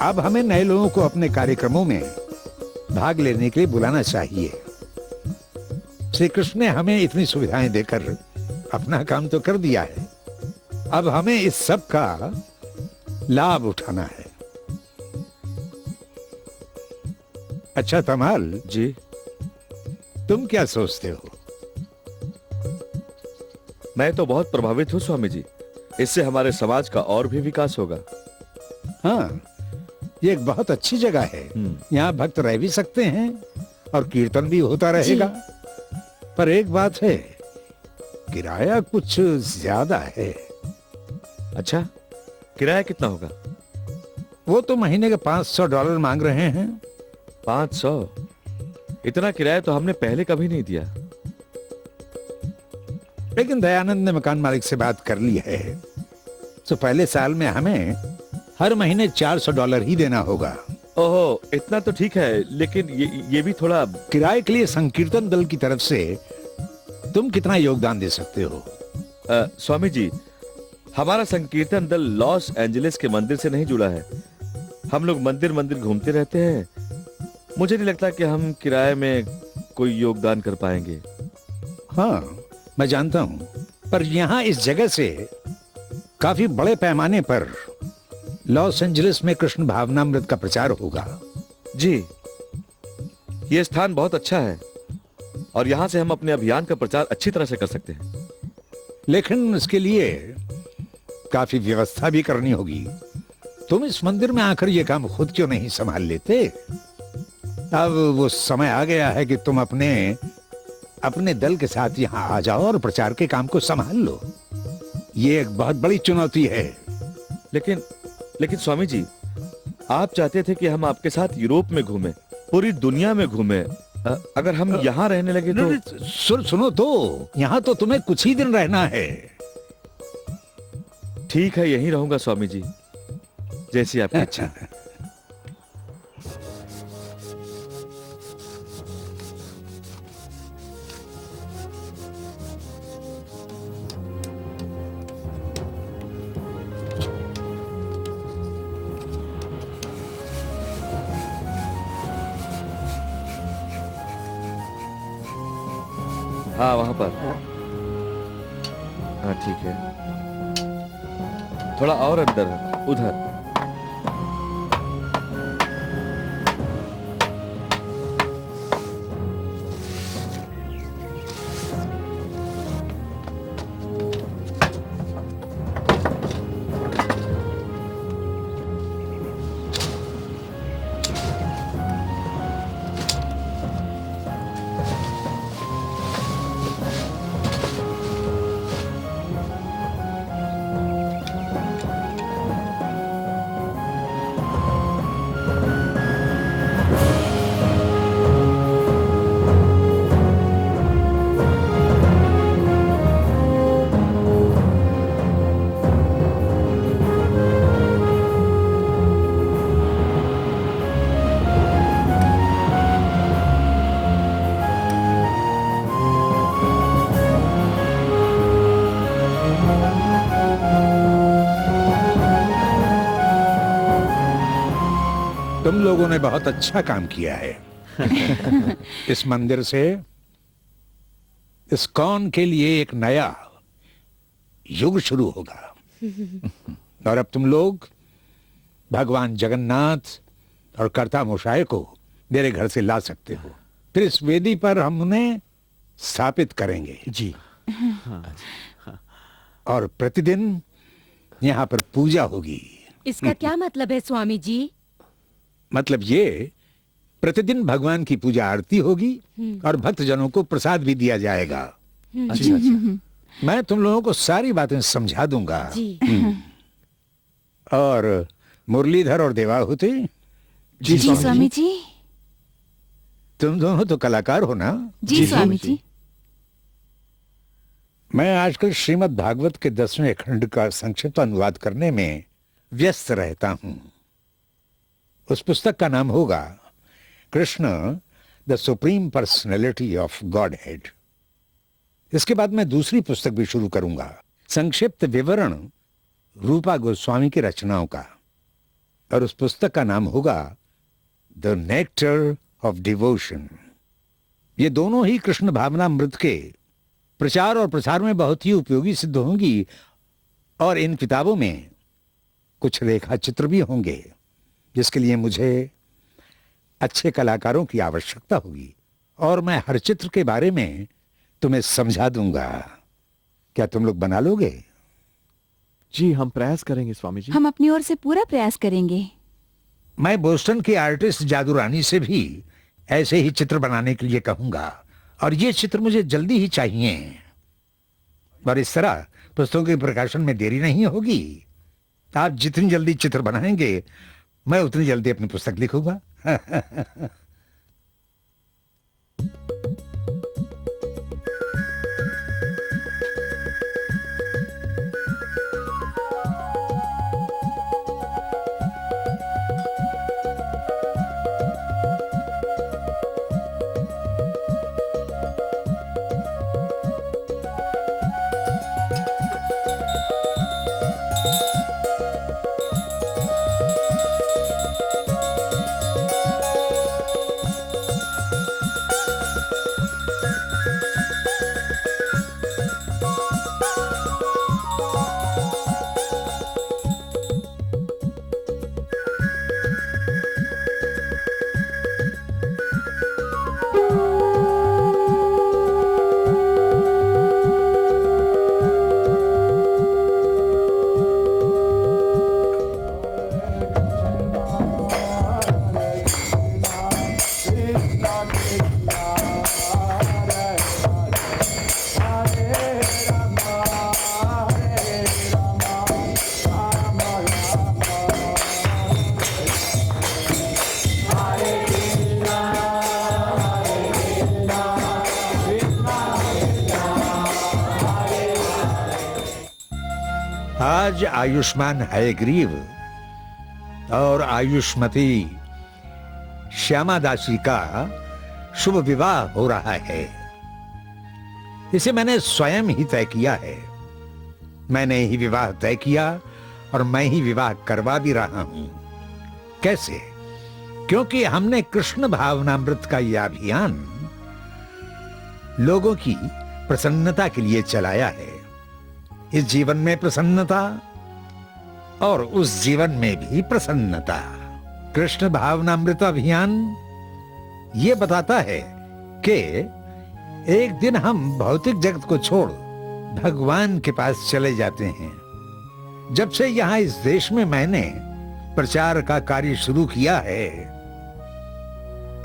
अब हमें नए लोगों को अपने कार्यक्रमों में भाग लेने के लिए बुलाना चाहिए। श्री कृष्ण ने हमें इतनी सुविधाएं देकर अपना काम तो कर दिया है, अब हमें इस सब का लाभ उठाना है। अच्छा तमाल जी, तुम क्या सोचते हो? मैं तो बहुत प्रभावित हूँ स्वामी जी। इससे हमारे समाज का और भी विकास होगा। हाँ, ये एक बहुत अच्छी जगह है। यहाँ भक्त रह भी सकते हैं और कीर्तन भी होता रहेगा। पर एक बात है, किराया कुछ ज्यादा है। अच्छा, किराया कितना होगा? वो तो महीने के $500 मांग रहे हैं। 500? इतना किराया तो हमने पहले कभी नहीं दिया। लेकिन दयानंद ने मकान मालिक से बात कर ली है, तो पहले साल में हमें हर महीने $400 ही देना होगा। ओहो, इतना तो ठीक है, लेकिन ये भी थोड़ा। किराए के लिए संकीर्तन दल की तरफ से तुम कितना योगदान दे सकते हो? स्वामी जी, हमारा संकीर्तन दल लॉस एंजलिस के मंदिर से नहीं जुड़ा है। हम लोग मंदिर मंदिर घूमते रहते हैं। मुझे नहीं लगता कि हम किराए में कोई योगदान कर पाएंगे। हाँ, मैं जानता हूँ, पर यहाँ इस जगह से काफी बड़े पैमाने पर लॉस एंजलिस में कृष्ण भावनामृत का प्रचार होगा। जी, ये स्थान बहुत अच्छा है और यहाँ से हम अपने अभियान का प्रचार अच्छी तरह से कर सकते हैं। लेकिन इसके लिए काफी व्यवस्था भी करनी होगी। तुम इस मंदिर में आकर ये काम खुद क्यों नहीं संभाल लेते? अब वो समय आ गया है कि तुम अपने दल के साथ यहाँ आ जाओ और प्रचार के काम को संभाल लो। ये एक बहुत बड़ी चुनौती है। लेकिन स्वामी जी, आप चाहते थे कि हम आपके साथ यूरोप में घूमें, पूरी दुनिया में घूमें। अगर हम यहाँ रहने लगे तो। सुनो तो, यहाँ तो तुम्हें कुछ ही दिन रहना है। ठीक है, यहीं रहूंगा स्वामी जी, जैसी आपकी इच्छा। हाँ, वहां पर। हाँ, ठीक है। थोड़ा और अंदर है, उधर। तुम लोगों ने बहुत अच्छा काम किया है। इस मंदिर से इस्कॉन के लिए एक नया युग शुरू होगा। और अब तुम लोग भगवान जगन्नाथ और कर्ता मोशाय को मेरे घर से ला सकते हो। फिर इस वेदी पर हम उन्हें स्थापित करेंगे। जी। और प्रतिदिन यहाँ पर पूजा होगी। इसका क्या मतलब है स्वामी जी? मतलब ये, प्रतिदिन भगवान की पूजा आरती होगी और भक्तजनों को प्रसाद भी दिया जाएगा। अच्छा अच्छा। मैं तुम लोगों को सारी बातें समझा दूंगा। जी। और मुरलीधर और देवाहुति, जी स्वामी जी। तुम दोनों तो कलाकार हो ना? जी स्वामी जी। मैं आजकल श्रीमद् भागवत के 10वें खंड का संक्षिप्त अनुवाद करने में व्यस्त रहता हूं। उस पुस्तक का नाम होगा Krishna the supreme personality of God head. इसके बाद मैं दूसरी पुस्तक भी शुरू करूंगा, संक्षिप्त विवरण रूपा गोस्वामी की रचनाओं का। और उस पुस्तक का नाम होगा द नेक्टर ऑफ डिवोशन। ये दोनों ही कृष्ण भावनामृत के प्रचार और प्रसार में बहुत ही उपयोगी सिद्ध होंगी, और इन किताबों में कुछ रेखा चित्र भी होंगे, जिसके लिए मुझे अच्छे कलाकारों की आवश्यकता होगी, और मैं हर चित्र के बारे में तुम्हें समझा दूंगा। क्या तुम लोग बना लोगे? जी, हम प्रयास करेंगे स्वामी जी। हम अपनी ओर से पूरा प्रयास करेंगे। मैं बोस्टन की आर्टिस्ट जादू रानी से भी ऐसे ही चित्र बनाने के लिए कहूंगा, और ये चित्र मुझे जल्दी ही चाहिए, और इस तरह पुस्तकों के प्रकाशन में देरी नहीं होगी। आप जितनी जल्दी चित्र बनाएंगे, मैं उतनी जल्दी अपनी पुस्तक लिखूंगा। आज आयुष्मान हयग्रीव और आयुष्मती श्यामा दासी का शुभ विवाह हो रहा है। इसे मैंने स्वयं ही तय किया है। मैंने ही विवाह तय किया और मैं ही विवाह करवा भी रहा हूं। कैसे? क्योंकि हमने कृष्ण भावनामृत का यह अभियान लोगों की प्रसन्नता के लिए चलाया है। इस जीवन में प्रसन्नता और उस जीवन में भी प्रसन्नता। कृष्ण भावनामृत अभियान ये बताता है कि एक दिन हम भौतिक जगत को छोड़ भगवान के पास चले जाते हैं। जब से यहां इस देश में मैंने प्रचार का कार्य शुरू किया है,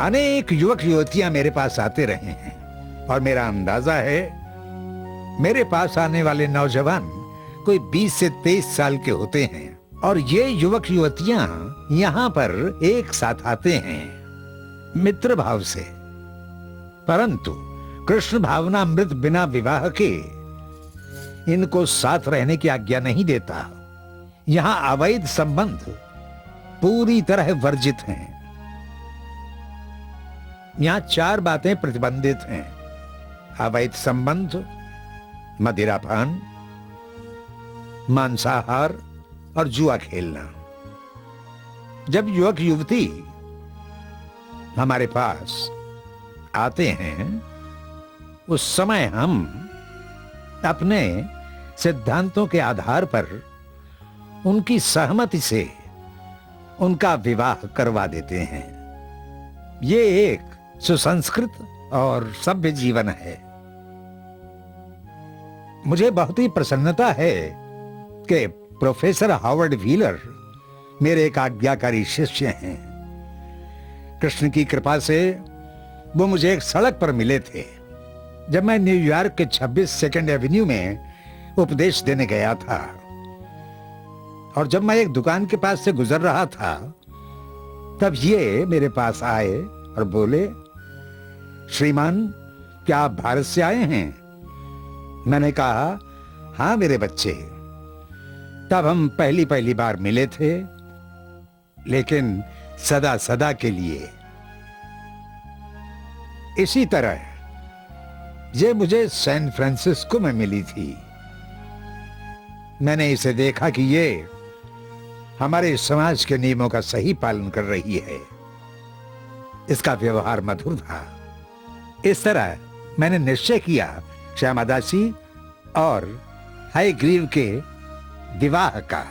अनेक युवक युवतियां मेरे पास आते रहे हैं, और मेरा अंदाजा है मेरे पास आने वाले नौजवान कोई 20 से 23 साल के होते हैं, और ये युवक युवतियां यहां पर एक साथ आते हैं मित्र भाव से। परंतु कृष्ण भावनामृत बिना विवाह के इनको साथ रहने की आज्ञा नहीं देता। यहां अवैध संबंध पूरी तरह वर्जित हैं। यहां 4 बातें प्रतिबंधित हैं: अवैध संबंध, मदिरापान, मांसाहार और जुआ खेलना। जब युवक युवती हमारे पास आते हैं, उस समय हम अपने सिद्धांतों के आधार पर उनकी सहमति से उनका विवाह करवा देते हैं। ये एक सुसंस्कृत और सभ्य जीवन है। मुझे बहुत ही प्रसन्नता है कि प्रोफेसर हावर्ड व्हीलर मेरे एक आज्ञाकारी शिष्य हैं। कृष्ण की कृपा से वो मुझे एक सड़क पर मिले थे जब मैं न्यूयॉर्क के 26 सेकंड एवेन्यू में उपदेश देने गया था। और जब मैं एक दुकान के पास से गुजर रहा था, तब ये मेरे पास आए और बोले, श्रीमान, क्या आप भारत से आए हैं? मैंने कहा, हाँ मेरे बच्चे। तब हम पहली बार मिले थे, लेकिन सदा सदा के लिए। इसी तरह ये मुझे सैन फ्रांसिस्को में मिली थी। मैंने इसे देखा कि ये हमारे समाज के नियमों का सही पालन कर रही है। इसका व्यवहार मधुर था। इस तरह मैंने निश्चय किया श्यामा दासी और हयग्रीव के विवाह का,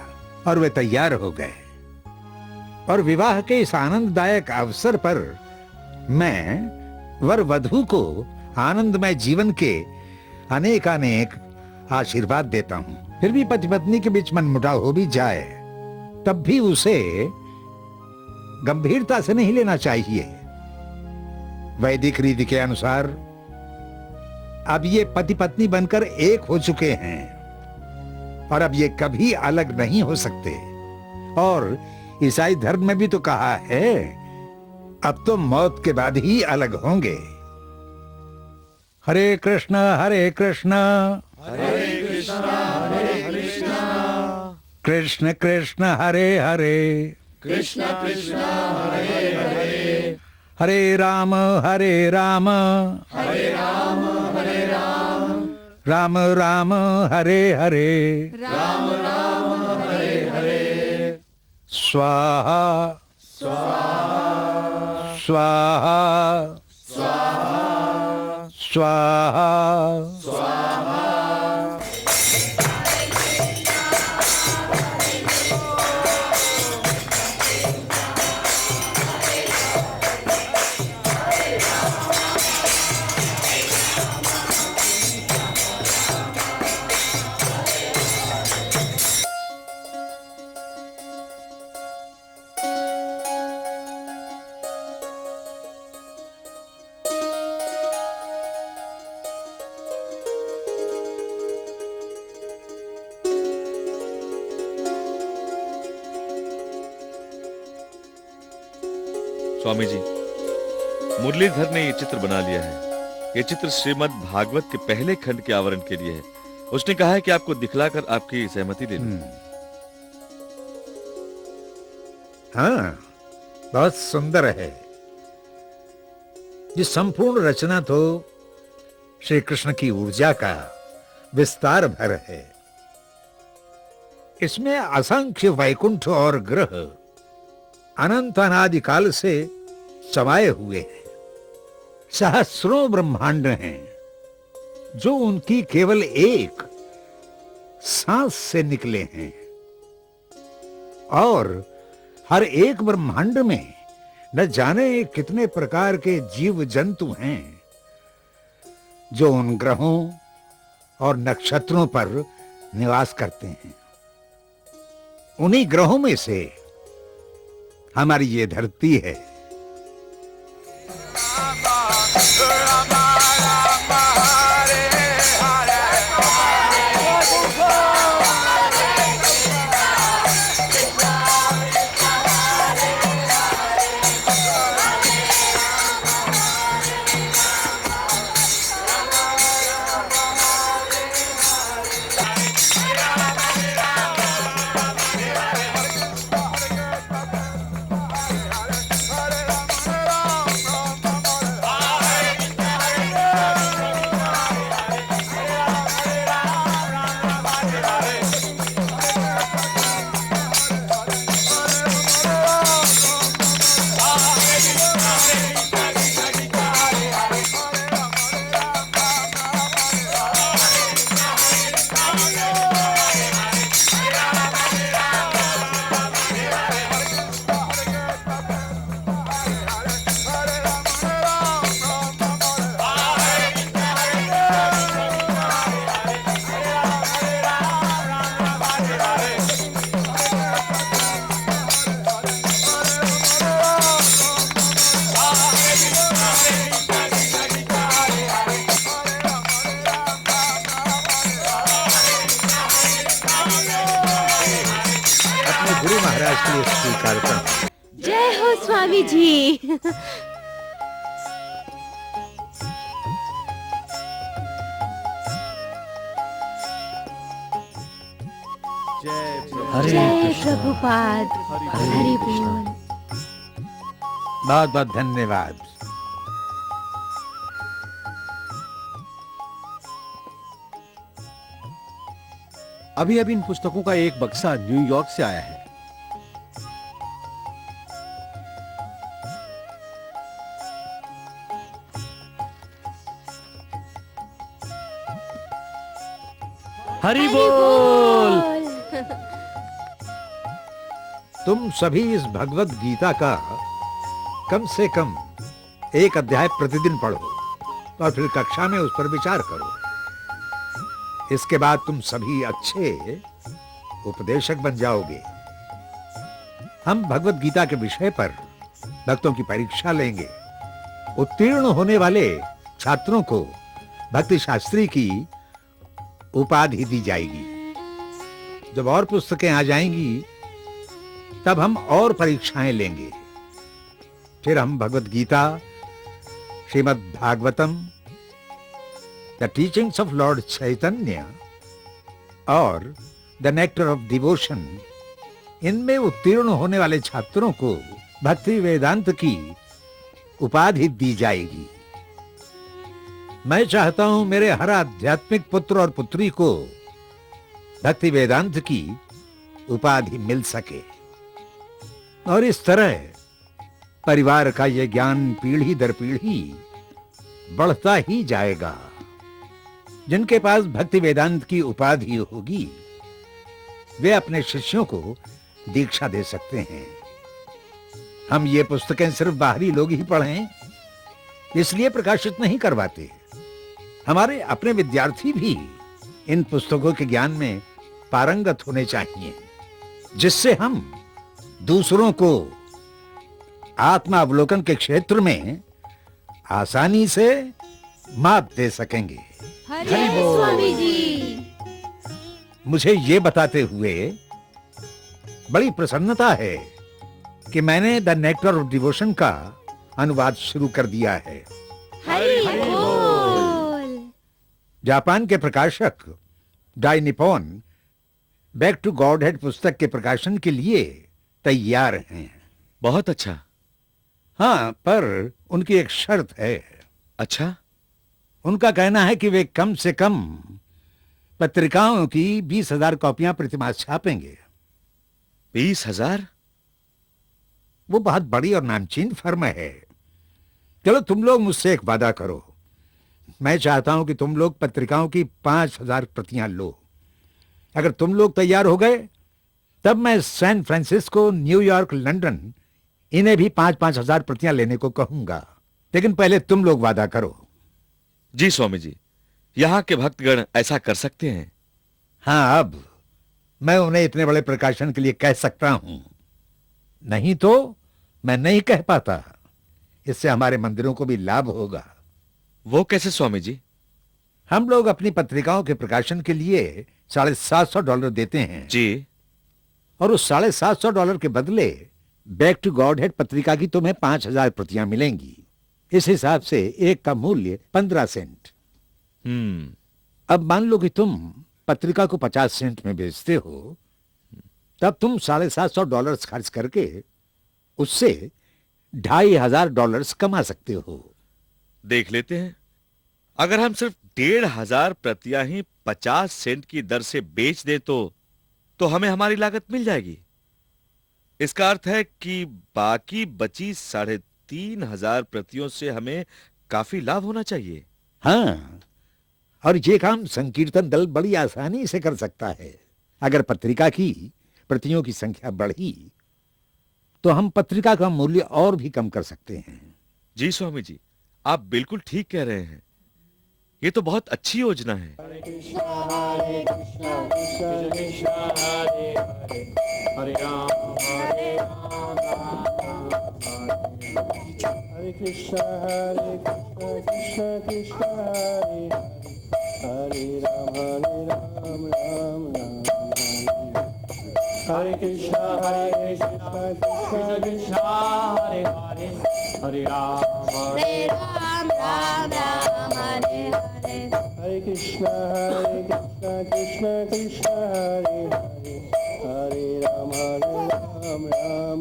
और वे तैयार हो गए। और विवाह के इस आनंददायक अवसर पर मैं वर वधू को आनंदमय जीवन के अनेकानेक आशीर्वाद देता हूं। फिर भी पति पत्नी के बीच मनमुटाव हो भी जाए तब भी उसे गंभीरता से नहीं लेना चाहिए। वैदिक रीति के अनुसार अब ये पति पत्नी बनकर एक हो चुके हैं और अब ये कभी अलग नहीं हो सकते। और ईसाई धर्म में भी तो कहा है अब तो मौत के बाद ही अलग होंगे। हरे कृष्ण हरे कृष्ण कृष्ण कृष्ण हरे हरे हरे राम राम राम हरे हरे स्वाहा स्वाहा स्वाहा। स्वामी जी, मुरलीधर ने ये चित्र बना लिया है। ये चित्र श्रीमद् भागवत के पहले खंड के आवरण के लिए है। उसने कहा है कि आपको दिखलाकर आपकी सहमति दे दूं। हाँ, बहुत सुंदर है। ये संपूर्ण रचना तो श्री कृष्ण की ऊर्जा का विस्तार भर है। इसमें असंख्य वैकुंठ और ग्रह अनंत अनादि काल से समाये हुए हैं। सहस्रों ब्रह्मांड हैं जो उनकी केवल एक सांस से निकले हैं। और हर एक ब्रह्मांड में न जाने कितने प्रकार के जीव जंतु हैं जो उन ग्रहों और नक्षत्रों पर निवास करते हैं। उन्हीं ग्रहों में से हमारी ये धरती है। गुरु महाराज के लिए स्वीकार करता। जय हो स्वामी जी। जय प्रभुपाद। हरि बोल। बहुत बहुत धन्यवाद। अभी अभी इन पुस्तकों का एक बक्सा न्यूयॉर्क से आया है। हरि बोल। तुम सभी इस भगवत गीता का कम से कम एक अध्याय प्रतिदिन पढ़ो और फिर कक्षा में उस पर विचार करो। इसके बाद तुम सभी अच्छे उपदेशक बन जाओगे। हम भगवत गीता के विषय पर भक्तों की परीक्षा लेंगे। उत्तीर्ण होने वाले छात्रों को भक्ति शास्त्री की उपाधि दी जाएगी। जब और पुस्तकें आ जाएंगी तब हम और परीक्षाएं लेंगे। फिर हम Bhagavad Gita, Shrimad Bhagavatam, the teachings of lord Chaitanya और द नेक्टर ऑफ डिवोशन, इनमें उत्तीर्ण होने वाले छात्रों को भक्ति वेदांत की उपाधि दी जाएगी। मैं चाहता हूं मेरे हर आध्यात्मिक पुत्र और पुत्री को भक्ति वेदांत की उपाधि मिल सके और इस तरह परिवार का यह ज्ञान पीढ़ी दर पीढ़ी बढ़ता ही जाएगा। जिनके पास भक्ति वेदांत की उपाधि होगी वे अपने शिष्यों को दीक्षा दे सकते हैं। हम ये पुस्तकें सिर्फ बाहरी लोग ही पढ़ें इसलिए प्रकाशित नहीं करवाते। हमारे अपने विद्यार्थी भी इन पुस्तकों के ज्ञान में पारंगत होने चाहिए, जिससे हम दूसरों को आत्मावलोकन के क्षेत्र में आसानी से माप दे सकेंगे। हरि बोल। स्वामी जी, मुझे ये बताते हुए बड़ी प्रसन्नता है कि मैंने द नेक्टर ऑफ डिवोशन का अनुवाद शुरू कर दिया है। हरि बोल। जापान के प्रकाशक Dai Nippon back to Godhead पुस्तक के प्रकाशन के लिए तैयार हैं। बहुत अच्छा। हाँ, पर उनकी एक शर्त है। अच्छा? उनका कहना है कि वे कम से कम पत्रिकाओं की 20,000 कॉपियां प्रतिमास छापेंगे। 20,000? वो बहुत बड़ी और नामचीन फर्म है। चलो तुम लोग मुझसे एक वादा करो। मैं चाहता हूं कि तुम लोग पत्रिकाओं की 5,000 प्रतियां लो। अगर तुम लोग तैयार हो गए तब मैं सैन फ्रांसिस्को, न्यूयॉर्क, लंदन इन्हें भी 5-5 हजार प्रतियां लेने को कहूंगा। लेकिन पहले तुम लोग वादा करो। जी स्वामी जी, यहाँ के भक्तगण ऐसा कर सकते हैं। हाँ, अब मैं उन्हें इतने बड़े प्रकाशन के लिए कह सकता हूं, नहीं तो मैं नहीं कह पाता। इससे हमारे मंदिरों को भी लाभ होगा। वो कैसे स्वामी जी? हम लोग अपनी पत्रिकाओं के प्रकाशन के लिए $750 देते हैं जी, और उस $750 के बदले बैक टू गॉडहेड पत्रिका की तुम्हें 5,000 प्रतियां मिलेंगी। इस हिसाब से एक का मूल्य 15 सेंट। अब मान लो कि तुम पत्रिका को 50 सेंट में बेचते हो, तब तुम $750 खर्च करके उससे $2,500 कमा सकते हो। देख लेते हैं। अगर हम सिर्फ 1,500 प्रतियां ही 50 सेंट की दर से बेच दें तो हमें हमारी लागत मिल जाएगी। इसका अर्थ है कि बाकी बची 3,500 प्रतियों से हमें काफी लाभ होना चाहिए। हाँ, और ये काम संकीर्तन दल बड़ी आसानी से कर सकता है। अगर पत्रिका की प्रतियों की संख्या बढ़ी तो हम पत्रिका का मूल्य और भी कम कर सकते हैं। जी स्वामी जी, आप बिल्कुल ठीक कह रहे हैं। ये तो बहुत अच्छी योजना है। हरे कृष्णा कृष्णा कृष्णा हरे हरे, हरे राम राम राम हरे कृष्णा कृष्णा कृष्णा हरे हरे, हरे राम राम राम हरे कृष्णा कृष्णा कृष्णा हरे हरे, हरे राम राम राम हरे हरे, हरे कृष्णा कृष्णा कृष्णा हरे हरे, हरे राम राम राम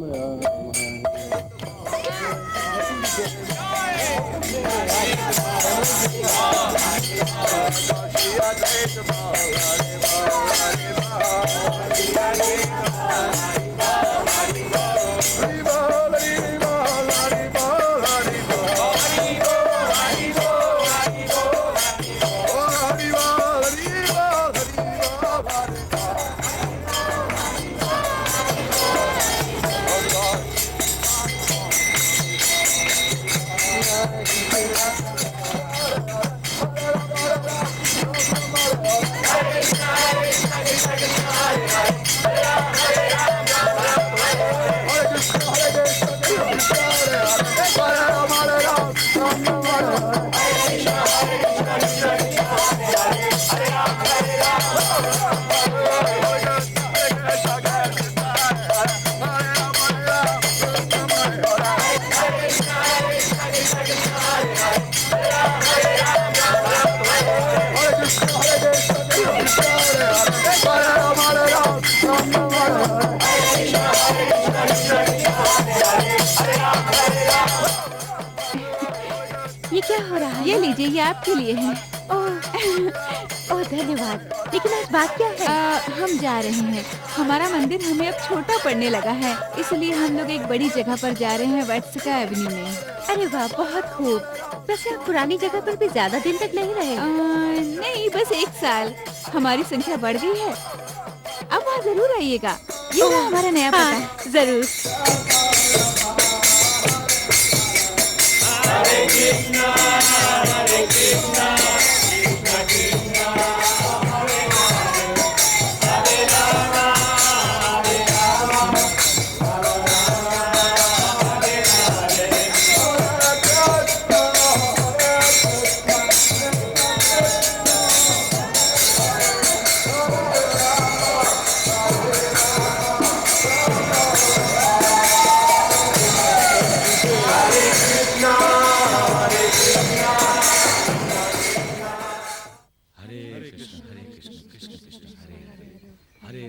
क्या हो रहा है? ये लीजिए, ये आपके लिए है। ओह धन्यवाद। लेकिन आज बात क्या है? हम जा रहे हैं। हमारा मंदिर हमें अब छोटा पड़ने लगा है, इसलिए हम लोग एक बड़ी जगह पर जा रहे हैं, वेट्सका एवेन्यू में। अरे वाह, बहुत खूब। वैसे आप पुरानी जगह पर भी ज्यादा दिन तक नहीं रहे? नहीं, बस 1 साल। हमारी संख्या बढ़ गई है। अब वहाँ जरूर आइएगा। ये रहा हमारा नया पता। जरूर। हरे कृष्णा हरे कृष्णा कृष्णा कृष्णा हरे हरे हरे राम हरे राम राम राम हरे हरे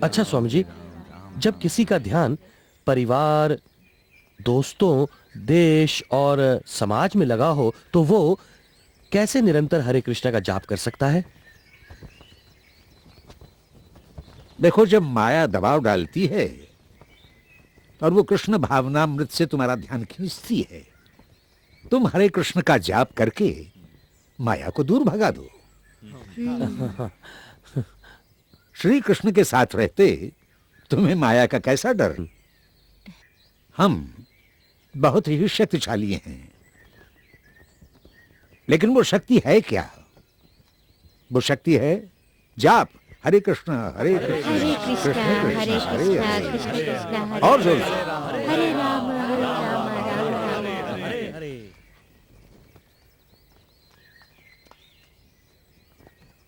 अच्छा स्वामी जी, जब किसी का ध्यान परिवार, दोस्तों, देश और समाज में लगा हो तो वो कैसे निरंतर हरे कृष्णा का जाप कर सकता है? देखो, जब माया दबाव डालती है और वो कृष्ण भावनामृत से तुम्हारा ध्यान खींचती है, तुम हरे कृष्ण का जाप करके माया को दूर भगा दो। श्री कृष्ण के साथ रहते तुम्हें माया का कैसा डर? हम बहुत ही शक्तिशाली हैं, लेकिन वो शक्ति है क्या? वो शक्ति है जाप। हरे कृष्ण हरे कृष्ण कृष्ण हरे कृष्ण कृष्ण कृष्ण हरे और जोर से हरे राम राम राम।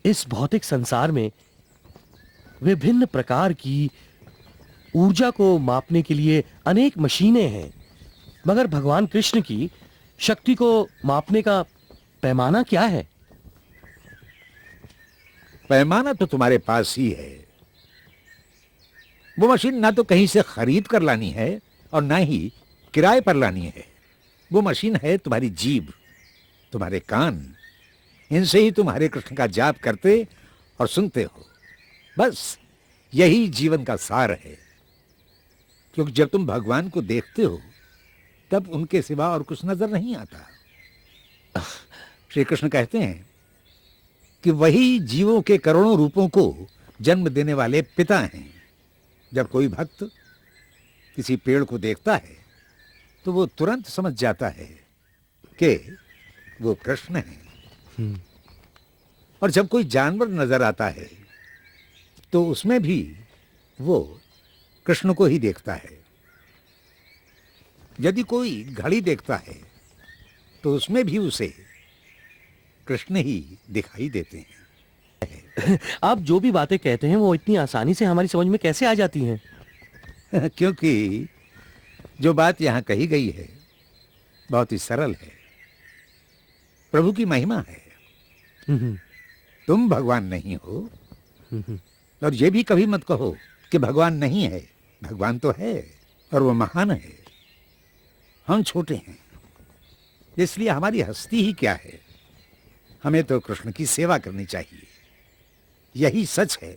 इस भौतिक संसार में विभिन्न प्रकार की ऊर्जा को मापने के लिए अनेक मशीनें हैं, मगर भगवान कृष्ण की शक्ति को मापने का पैमाना क्या है? पैमाना तो तुम्हारे पास ही है। वो मशीन ना तो कहीं से खरीद कर लानी है और ना ही किराए पर लानी है। वो मशीन है तुम्हारी जीभ, तुम्हारे कान। इनसे ही तुम हरे कृष्ण का जाप करते और सुनते हो। बस यही जीवन का सार है। क्योंकि जब तुम भगवान को देखते हो तब उनके सिवा और कुछ नजर नहीं आता। श्री कृष्ण कहते हैं कि वही जीवों के करोड़ों रूपों को जन्म देने वाले पिता हैं। जब कोई भक्त किसी पेड़ को देखता है तो वो तुरंत समझ जाता है कि वो कृष्ण है। और जब कोई जानवर नजर आता है तो उसमें भी वो कृष्ण को ही देखता है। यदि कोई घड़ी देखता है तो उसमें भी उसे कृष्ण ही दिखाई देते हैं। आप जो भी बातें कहते हैं वो इतनी आसानी से हमारी समझ में कैसे आ जाती हैं? क्योंकि जो बात यहां कही गई है बहुत ही सरल है। प्रभु की महिमा है। तुम भगवान नहीं हो और ये भी कभी मत कहो कि भगवान नहीं है। भगवान तो है और वो महान है। हम छोटे हैं, इसलिए हमारी हस्ती ही क्या है। हमें तो कृष्ण की सेवा करनी चाहिए, यही सच है।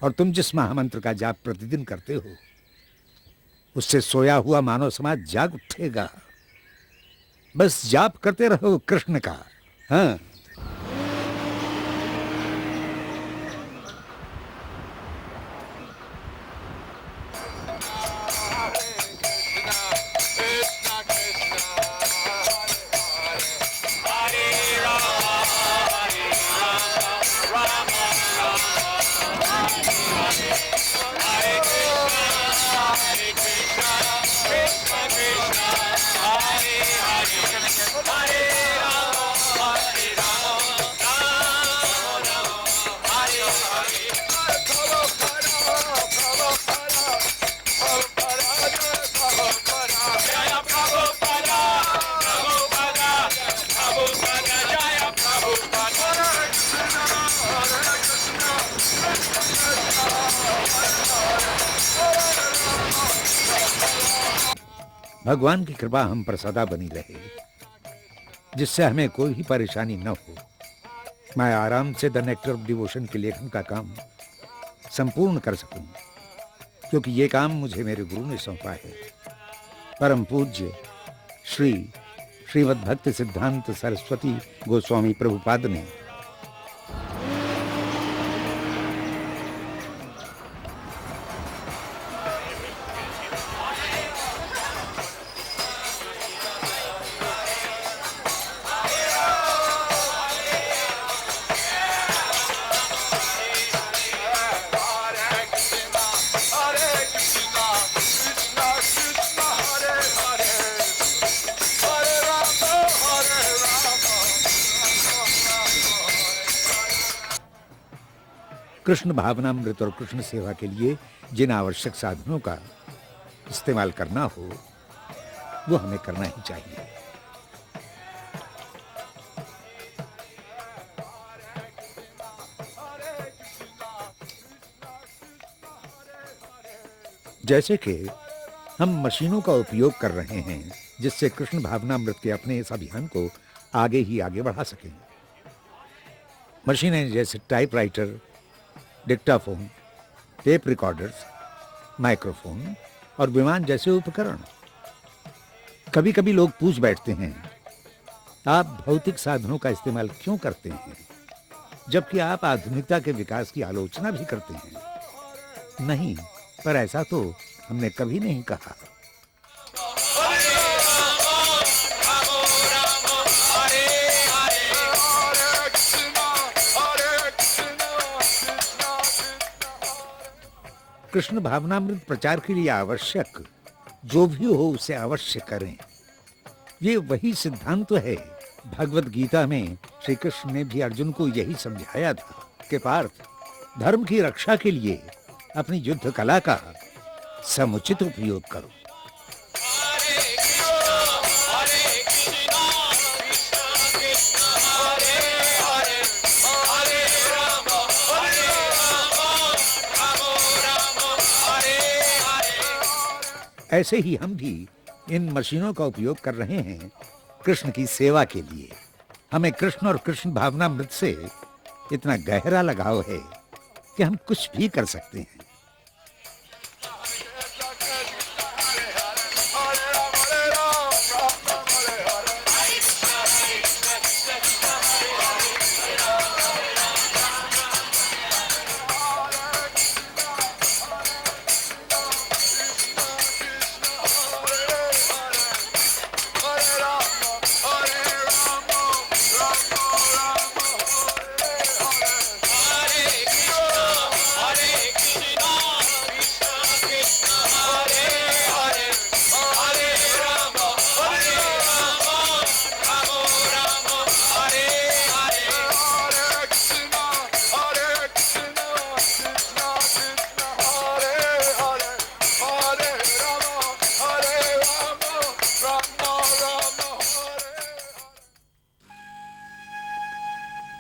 और तुम जिस महामंत्र का जाप प्रतिदिन करते हो उससे सोया हुआ मानव समाज जाग उठेगा। बस जाप करते रहो कृष्ण का। हाँ, भगवान की कृपा हम पर सदा बनी रहे। जिससे हमें कोई भी परेशानी न हो। मैं आराम से द नेक्टर ऑफ डिवोशन के लेखन का काम संपूर्ण कर सकूं, क्योंकि ये काम मुझे मेरे गुरु ने सौंपा है, परम पूज्य श्री श्रीमद् भक्ति सिद्धांत सरस्वती गोस्वामी प्रभुपाद ने। कृष्ण भावनामृत और कृष्ण सेवा के लिए जिन आवश्यक साधनों का इस्तेमाल करना हो वो हमें करना ही चाहिए। जैसे कि हम मशीनों का उपयोग कर रहे हैं जिससे कृष्ण भावनामृत के अपने इस अभियान को आगे ही आगे बढ़ा सकें। मशीनें जैसे typewriter, Dictaphone, tape recorders, microphone और विमान जैसे उपकरण। कभी कभी लोग पूछ बैठते हैं, आप भौतिक साधनों का इस्तेमाल क्यों करते हैं, जबकि आप आधुनिकता के विकास की आलोचना भी करते हैं। नहीं, पर ऐसा तो हमने कभी नहीं कहा। कृष्ण भावनामृत प्रचार के लिए आवश्यक जो भी हो उसे अवश्य करें। ये वही सिद्धांत है। भगवत गीता में श्री कृष्ण ने भी अर्जुन को यही समझाया था कि पार्थ, धर्म की रक्षा के लिए अपनी युद्ध कला का समुचित उपयोग करो। ऐसे ही हम भी इन मशीनों का उपयोग कर रहे हैं कृष्ण की सेवा के लिए। हमें कृष्ण और कृष्ण भावनामृत से इतना गहरा लगाव है कि हम कुछ भी कर सकते हैं।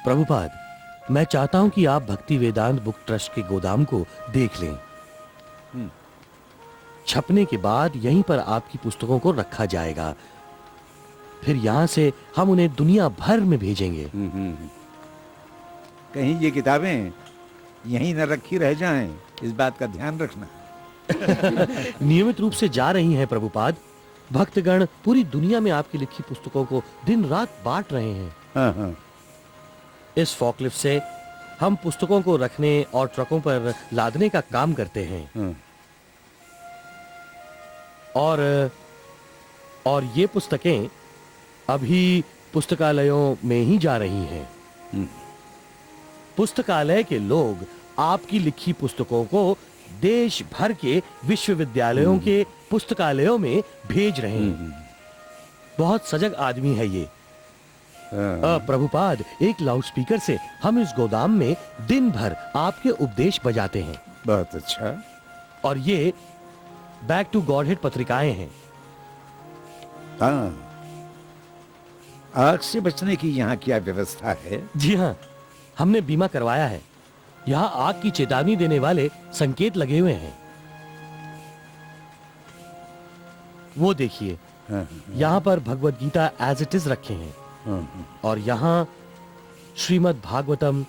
प्रभुपाद, मैं चाहता हूं कि आप भक्ति वेदांत बुक ट्रस्ट के गोदाम को देख लें। छपने के बाद यहीं पर आपकी पुस्तकों को रखा जाएगा। फिर यहां से हम उन्हें दुनिया भर में भेजेंगे। कहीं ये किताबें यहीं न रखी रह जाएं, इस बात का ध्यान रखना। नियमित रूप से जा रही हैं प्रभुपाद। भक्तगण पूरी दुनिया में आपकी लिखी पुस्तकों को दिन रात बांट रहे हैं। हाँ हाँ। इस फॉकलिफ्ट से हम पुस्तकों को रखने और ट्रकों पर लादने का काम करते हैं। और ये पुस्तकें अभी पुस्तकालयों में ही जा रही हैं। पुस्तकालय के लोग आपकी लिखी पुस्तकों को देश भर के विश्वविद्यालयों के पुस्तकालयों में भेज रहे हैं। बहुत सजग आदमी है ये। प्रभुपाद, एक लाउडस्पीकर से हम इस गोदाम में दिन भर आपके उपदेश बजाते हैं। बहुत अच्छा। और ये बैक टू गॉडहेड पत्रिकाएं हैं। हाँ, आग से बचने की यहाँ क्या व्यवस्था है? जी हाँ, हमने बीमा करवाया है। यहाँ आग की चेतावनी देने वाले संकेत लगे हुए हैं। वो देखिए, यहाँ पर Bhagavad Gita as it is रखे हैं। और यहाँ श्रीमद् भागवतम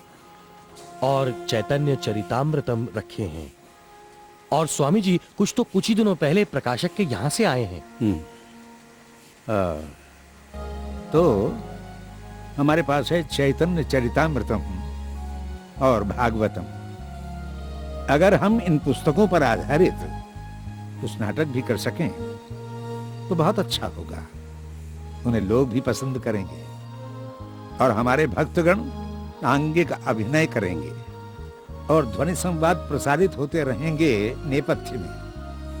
और चैतन्य चरितामृतम रखे हैं। और स्वामी जी कुछ ही दिनों पहले प्रकाशक के यहाँ से आए हैं। तो हमारे पास है चैतन्य चरितामृतम और भागवतम। अगर हम इन पुस्तकों पर आधारित कुछ नाटक भी कर सकें तो बहुत अच्छा होगा। उन्हें लोग भी पसंद करेंगे और हमारे भक्तगण आंगिक अभिनय करेंगे और ध्वनि संवाद प्रसारित होते रहेंगे नेपथ्य में,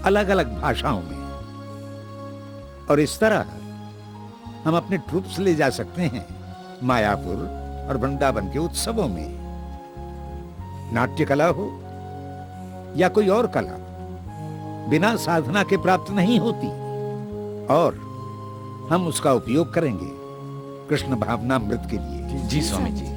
अलग अलग भाषाओं में। और इस तरह हम अपने ट्रूप्स ले जा सकते हैं मायापुर और वृंदावन के उत्सवों में। नाट्य कला हो या कोई और कला बिना साधना के प्राप्त नहीं होती, और हम उसका उपयोग करेंगे कृष्ण भावनामृत के लिए। जी Swami ji.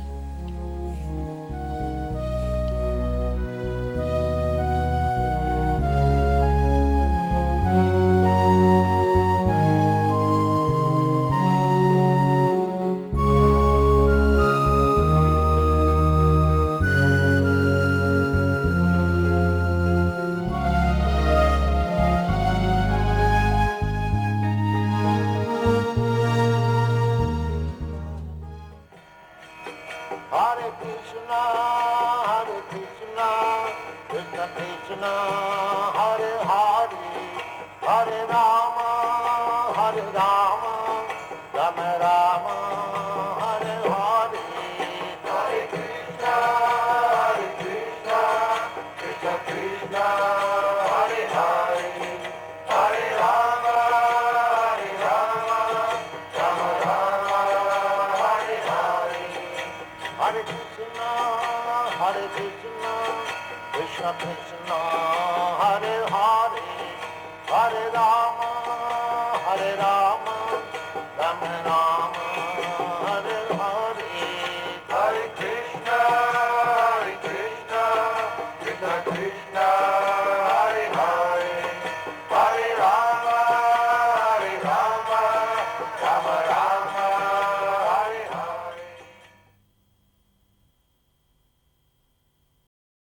Hare Krishna, Krishna Krishna, Hare Hare, Hare Rama, Rama Rama, Hare Hare. Hare Krishna, Krishna Krishna, Hare Hare, Hare Rama, Rama Rama, Hare Hare. Hare Krishna, Krishna Krishna, Hare Hare, Hare Rama, Rama Rama.